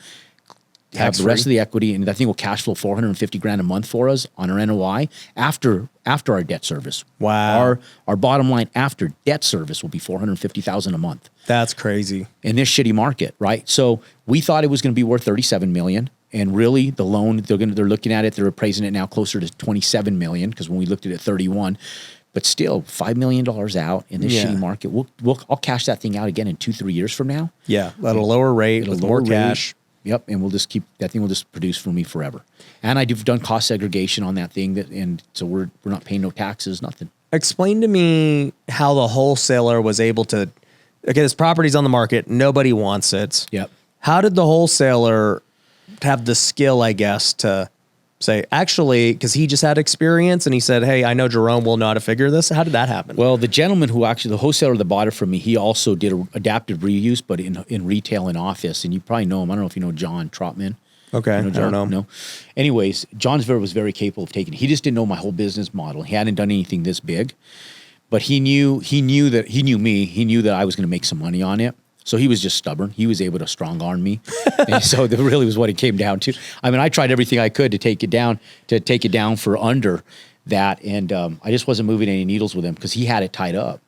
have the rest of the equity, and that thing will cash flow $450,000 a month for us on our NOI after our debt service. Wow. Our bottom line after debt service will be $450,000 a month. That's crazy. In this shitty market, right? So we thought it was going to be worth $37 million. And really, the loan, they're looking at it, they're appraising it now closer to $27 million, because when we looked at it, 31. But still, $5 million out in this shitty market. I'll cash that thing out again in 2-3 years from now. Yeah, at a lower rate, with more cash. Yep, and that thing will just produce for me forever. And I've done cost segregation on that thing, and so we're not paying no taxes, nothing. Explain to me how the wholesaler was able to, okay, this property's on the market, nobody wants it. Yep. How did the wholesaler have the skill, I guess, to say, actually, because he just had experience and he said, hey, I know Jerome will know how to figure this. How did that happen? Well, the gentleman the wholesaler that bought it from me, he also did adaptive reuse, but in retail and office. And you probably know him. I don't know if you know John Trotman. Okay, You know John? I don't know. No. Anyways, was very capable of taking it. He just didn't know my whole business model. He hadn't done anything this big, but he knew me. He knew that I was going to make some money on it. So he was just stubborn. He was able to strong arm me. And so that really was what it came down to. I mean, I tried everything I could to take it down for under that. And I just wasn't moving any needles with him because he had it tied up.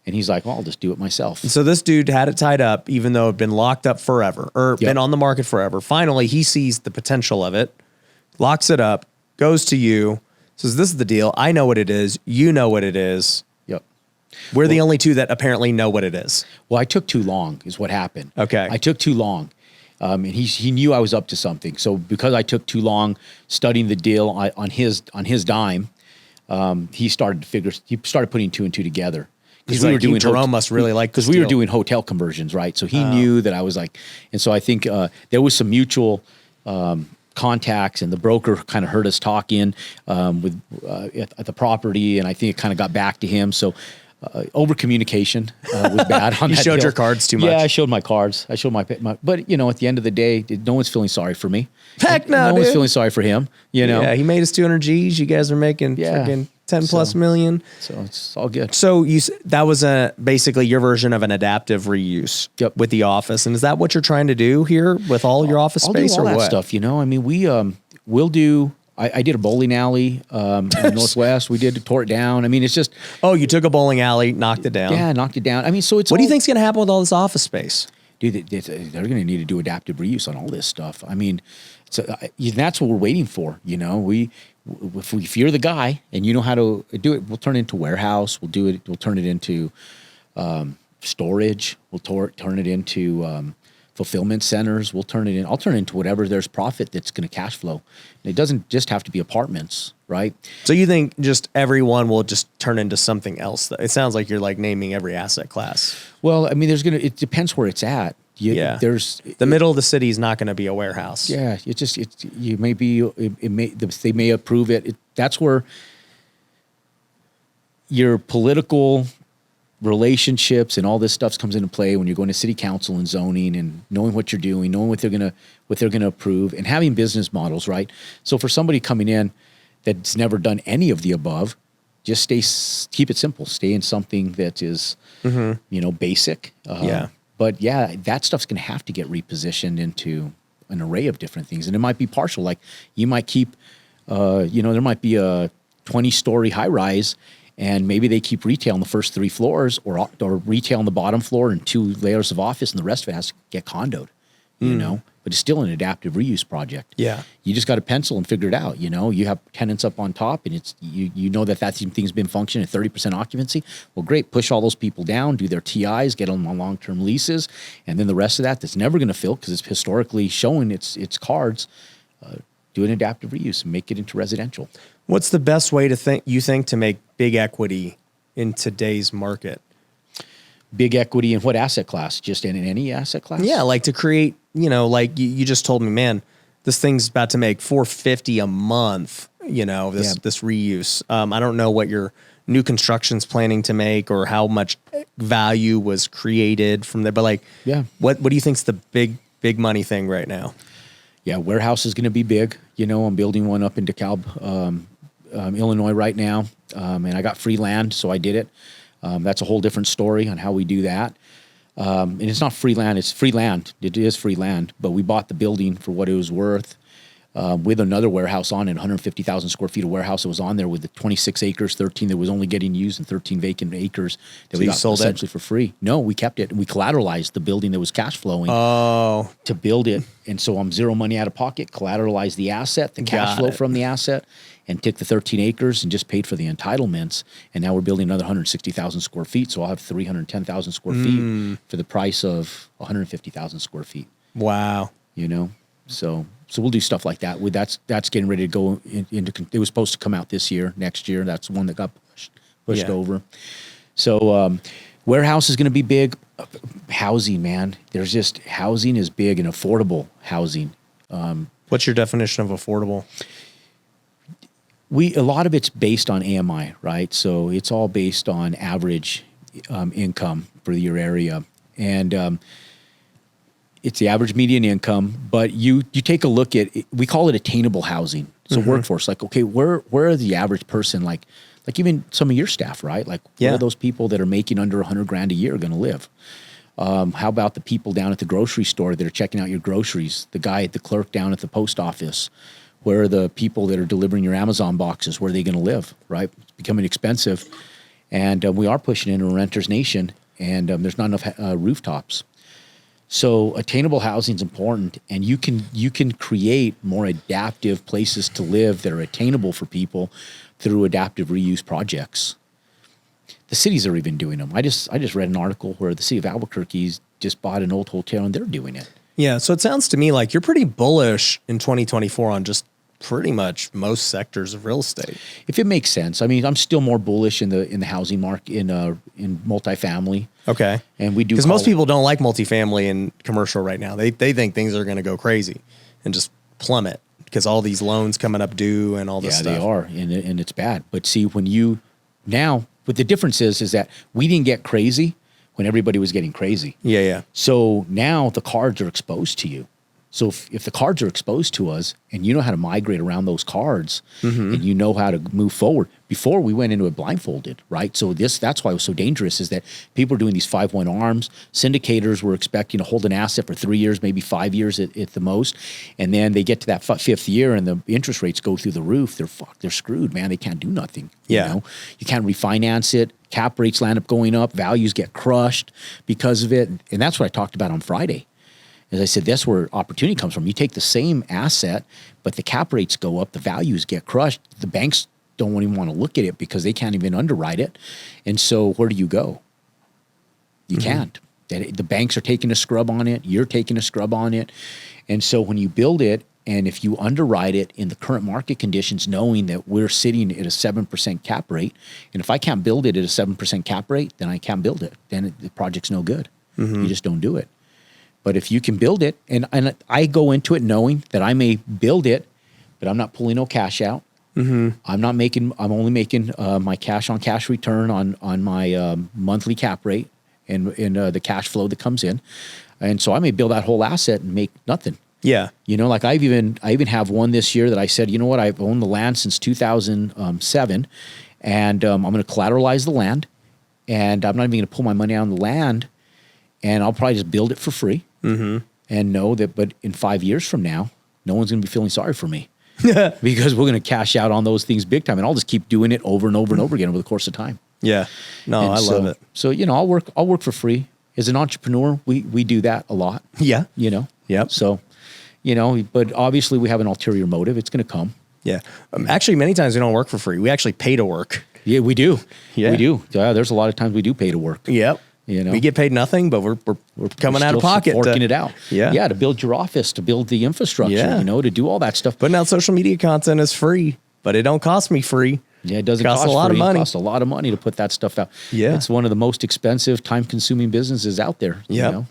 And he's like, well, I'll just do it myself. So this dude had it tied up, even though it had been locked up forever, or been on the market forever. Finally, he sees the potential of it, locks it up, goes to you, says, this is the deal. I know what it is. You know what it is. Yep. We're the only two that apparently know what it is. Well, I took too long is what happened. Okay. I took too long. And he knew I was up to something. So because I took too long studying the deal on his dime, he started putting two and two together. Because we were doing Jerome must really like because we were doing hotel conversions, right? So he knew that I was like, and so I think there was some mutual contacts, and the broker kind of heard us talking at the property, and I think it kind of got back to him. So over communication was bad on you that showed deal. your cards too much. Yeah, I showed my cards. I showed my but at the end of the day, no one's feeling sorry for me. Heck no, no dude. one's feeling sorry for him. Yeah, he made us 200 G's. You guys are making freaking 10 plus million. So it's all good. So that was basically your version of an adaptive reuse with the office. And is that what you're trying to do here with all your office space do all or that what? stuff, I mean, we'll do. I did a bowling alley in the Northwest. We tore it down. I mean, it's just. Oh, you took a bowling alley, knocked it down. Yeah, knocked it down. I mean, so it's. What do you think's going to happen with all this office space? Dude, they're going to need to do adaptive reuse on all this stuff. I mean, that's what we're waiting for. If you're the guy and you know how to do it, we'll turn it into warehouse. We'll do it. We'll turn it into storage. We'll turn it into fulfillment centers. I'll turn it into whatever there's profit that's going to cash flow. And it doesn't just have to be apartments, right? So you think just everyone will just turn into something else? It sounds like you're like naming every asset class. Well, I mean, it depends where it's at. There's the middle of the city is not going to be a warehouse. Yeah, they may approve it. That's where your political relationships and all this stuff comes into play when you're going to city council and zoning and knowing what you're doing, knowing what they're gonna approve, and having business models, right? So for somebody coming in that's never done any of the above, just keep it simple. Stay in something that is, basic. But yeah, that stuff's going to have to get repositioned into an array of different things. And it might be partial. Like you might keep, there might be a 20-story high rise, and maybe they keep retail on the first 3 floors or retail on the bottom floor and 2 layers of office, and the rest of it has to get condoed, But it's still an adaptive reuse project. Yeah. You just got to pencil and figure it out. You have tenants up on top, and it's you know that thing's been functioning at 30% occupancy. Well, great. Push all those people down, do their TIs, get them on long-term leases, and then the rest of that's never going to fill because it's historically showing its cards. Do an adaptive reuse and make it into residential. What's the best way to make big equity in today's market? Big equity in what asset class? Just in any asset class? Yeah, like to create, like you just told me, man, this thing's about to make $450 a month, this reuse. I don't know what your new construction's planning to make or how much value was created from there, but what do you think's the big money thing right now? Yeah, warehouse is going to be big. I'm building one up in DeKalb, Illinois right now, and I got free land, so I did it. That's a whole different story on how we do that. And it's not free land, it's free land. It is free land, but we bought the building for what it was worth. With another warehouse on it, 150,000 square feet of warehouse that was on there with the 26 acres, 13 that was only getting used, and 13 vacant acres that we got sold essentially for free. No, we kept it, and we collateralized the building that was cash flowing to build it. And so I'm zero money out of pocket, collateralized the asset, the cash flow from the asset, and took the 13 acres and just paid for the entitlements. And now we're building another 160,000 square feet, so I'll have 310,000 square feet for the price of 150,000 square feet. Wow. You know? So we'll do stuff like that. That's getting ready to go into. It was supposed to come out this year, next year. That's one that got pushed over. So warehouse is going to be big. Housing, man. There's just housing is big and affordable housing. What's your definition of affordable? A lot of it's based on AMI, right? So it's all based on average income for your area, and it's the average median income, but you take a look at it, we call it attainable housing. So workforce, like, okay, where are the average person, like even some of your staff, right? Like, where are those people that are making under 100 grand a year going to live? How about the people down at the grocery store that are checking out your groceries? The guy at the clerk down at the post office? Where are the people that are delivering your Amazon boxes? Where are they going to live, right? It's becoming expensive. And we are pushing into a renter's nation, and there's not enough rooftops. So attainable housing is important, and you can create more adaptive places to live that are attainable for people through adaptive reuse projects. The cities are even doing them. I just read an article where the city of Albuquerque's just bought an old hotel, and they're doing it. Yeah. So it sounds to me like you're pretty bullish in 2024 on just pretty much most sectors of real estate. If it makes sense. I mean, I'm still more bullish in the housing market in multifamily. Okay. And we do, because most people don't like multifamily and commercial right now. They think things are going to go crazy and just plummet because all these loans coming up due and all this stuff. Yeah, they are, and it's bad. But see, but the difference is that we didn't get crazy when everybody was getting crazy. Yeah. So now the cards are exposed to you. So if the cards are exposed to us and you know how to migrate around those cards and you know how to move forward, before we went into it blindfolded, right? So that's why it was so dangerous, is that people are doing these 5-1 arms. Syndicators were expecting to hold an asset for 3 years, maybe 5 years at the most. And then they get to that fifth year and the interest rates go through the roof. They're screwed, man. They can't do nothing. Yeah. You know? You can't refinance it. Cap rates land up going up. Values get crushed because of it. And that's what I talked about on Friday. As I said, that's where opportunity comes from. You take the same asset, but the cap rates go up, the values get crushed. The banks don't even want to look at it because they can't even underwrite it. And so where do you go? You can't. The banks are taking a scrub on it. You're taking a scrub on it. And so when you build it, and if you underwrite it in the current market conditions, knowing that we're sitting at a 7% cap rate, and if I can't build it at a 7% cap rate, then I can't build it. Then the project's no good. You just don't do it. But if you can build it, and I go into it knowing that I may build it, but I'm not pulling no cash out. I'm only making my cash on cash return on my monthly cap rate and the cash flow that comes in. And so I may build that whole asset and make nothing. Yeah. You know, like I even have one this year that I said, you know what, I've owned the land since 2007, and I'm going to collateralize the land, and I'm not even going to pull my money out on the land, and I'll probably just build it for free. And know that, but in 5 years from now, no one's going to be feeling sorry for me because we're going to cash out on those things big time, and I'll just keep doing it over and over and over again over the course of time. Yeah, no, I love it. So you know, I'll work for free as an entrepreneur. We do that a lot. Yeah, you know. Yep. So, you know, but obviously we have an ulterior motive. It's going to come. Yeah. Actually, many times we don't work for free. We actually pay to work. Yeah, we do. Yeah, we do. Yeah, there's a lot of times we do pay to work. Yep. You know, we get paid nothing, but we're coming out of pocket, forking it out. Yeah, to build your office, to build the infrastructure. Yeah. You know, to do all that stuff. Putting out social media content is free, but it don't cost me free. Yeah, it doesn't cost cost a lot of money. It costs a lot of money to put that stuff out. Yeah, it's one of the most expensive, time-consuming businesses out there. Yeah, you know?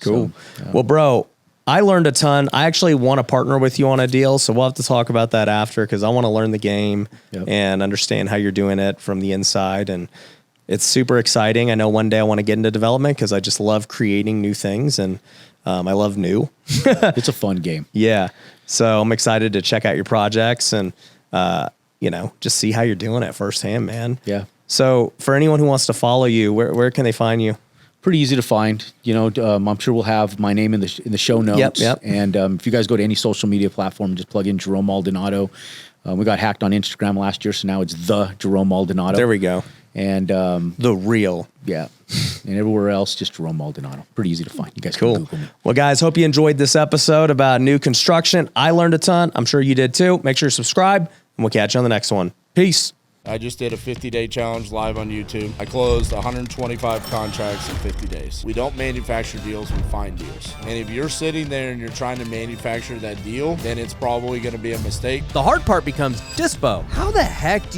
Cool. So, well, bro, I learned a ton. I actually want to partner with you on a deal, so we'll have to talk about that after, because I want to learn the game and understand how you're doing it from the inside. And it's super exciting. I know one day I want to get into development because I just love creating new things, and I love new. It's a fun game. Yeah. So I'm excited to check out your projects and, you know, just see how you're doing it firsthand, man. Yeah. So for anyone who wants to follow you, where can they find you? Pretty easy to find. I'm sure we'll have my name in the show notes. Yep. And if you guys go to any social media platform, just plug in Jerome Maldonado. We got hacked on Instagram last year, so now it's the Jerome Maldonado. There we go. And the real. yeah, and everywhere else, just Jerome Maldonado. Pretty easy to find. You guys Cool. can Google me. Well, guys, hope you enjoyed this episode about new construction. I learned a ton. I'm sure you did too. Make sure you subscribe, and we'll catch you on the next one. Peace. I just did a 50-day challenge live on YouTube. I closed 125 contracts in 50 days. We don't manufacture deals, we find deals. And if you're sitting there and you're trying to manufacture that deal, then it's probably going to be a mistake. The hard part becomes dispo. How the heck do you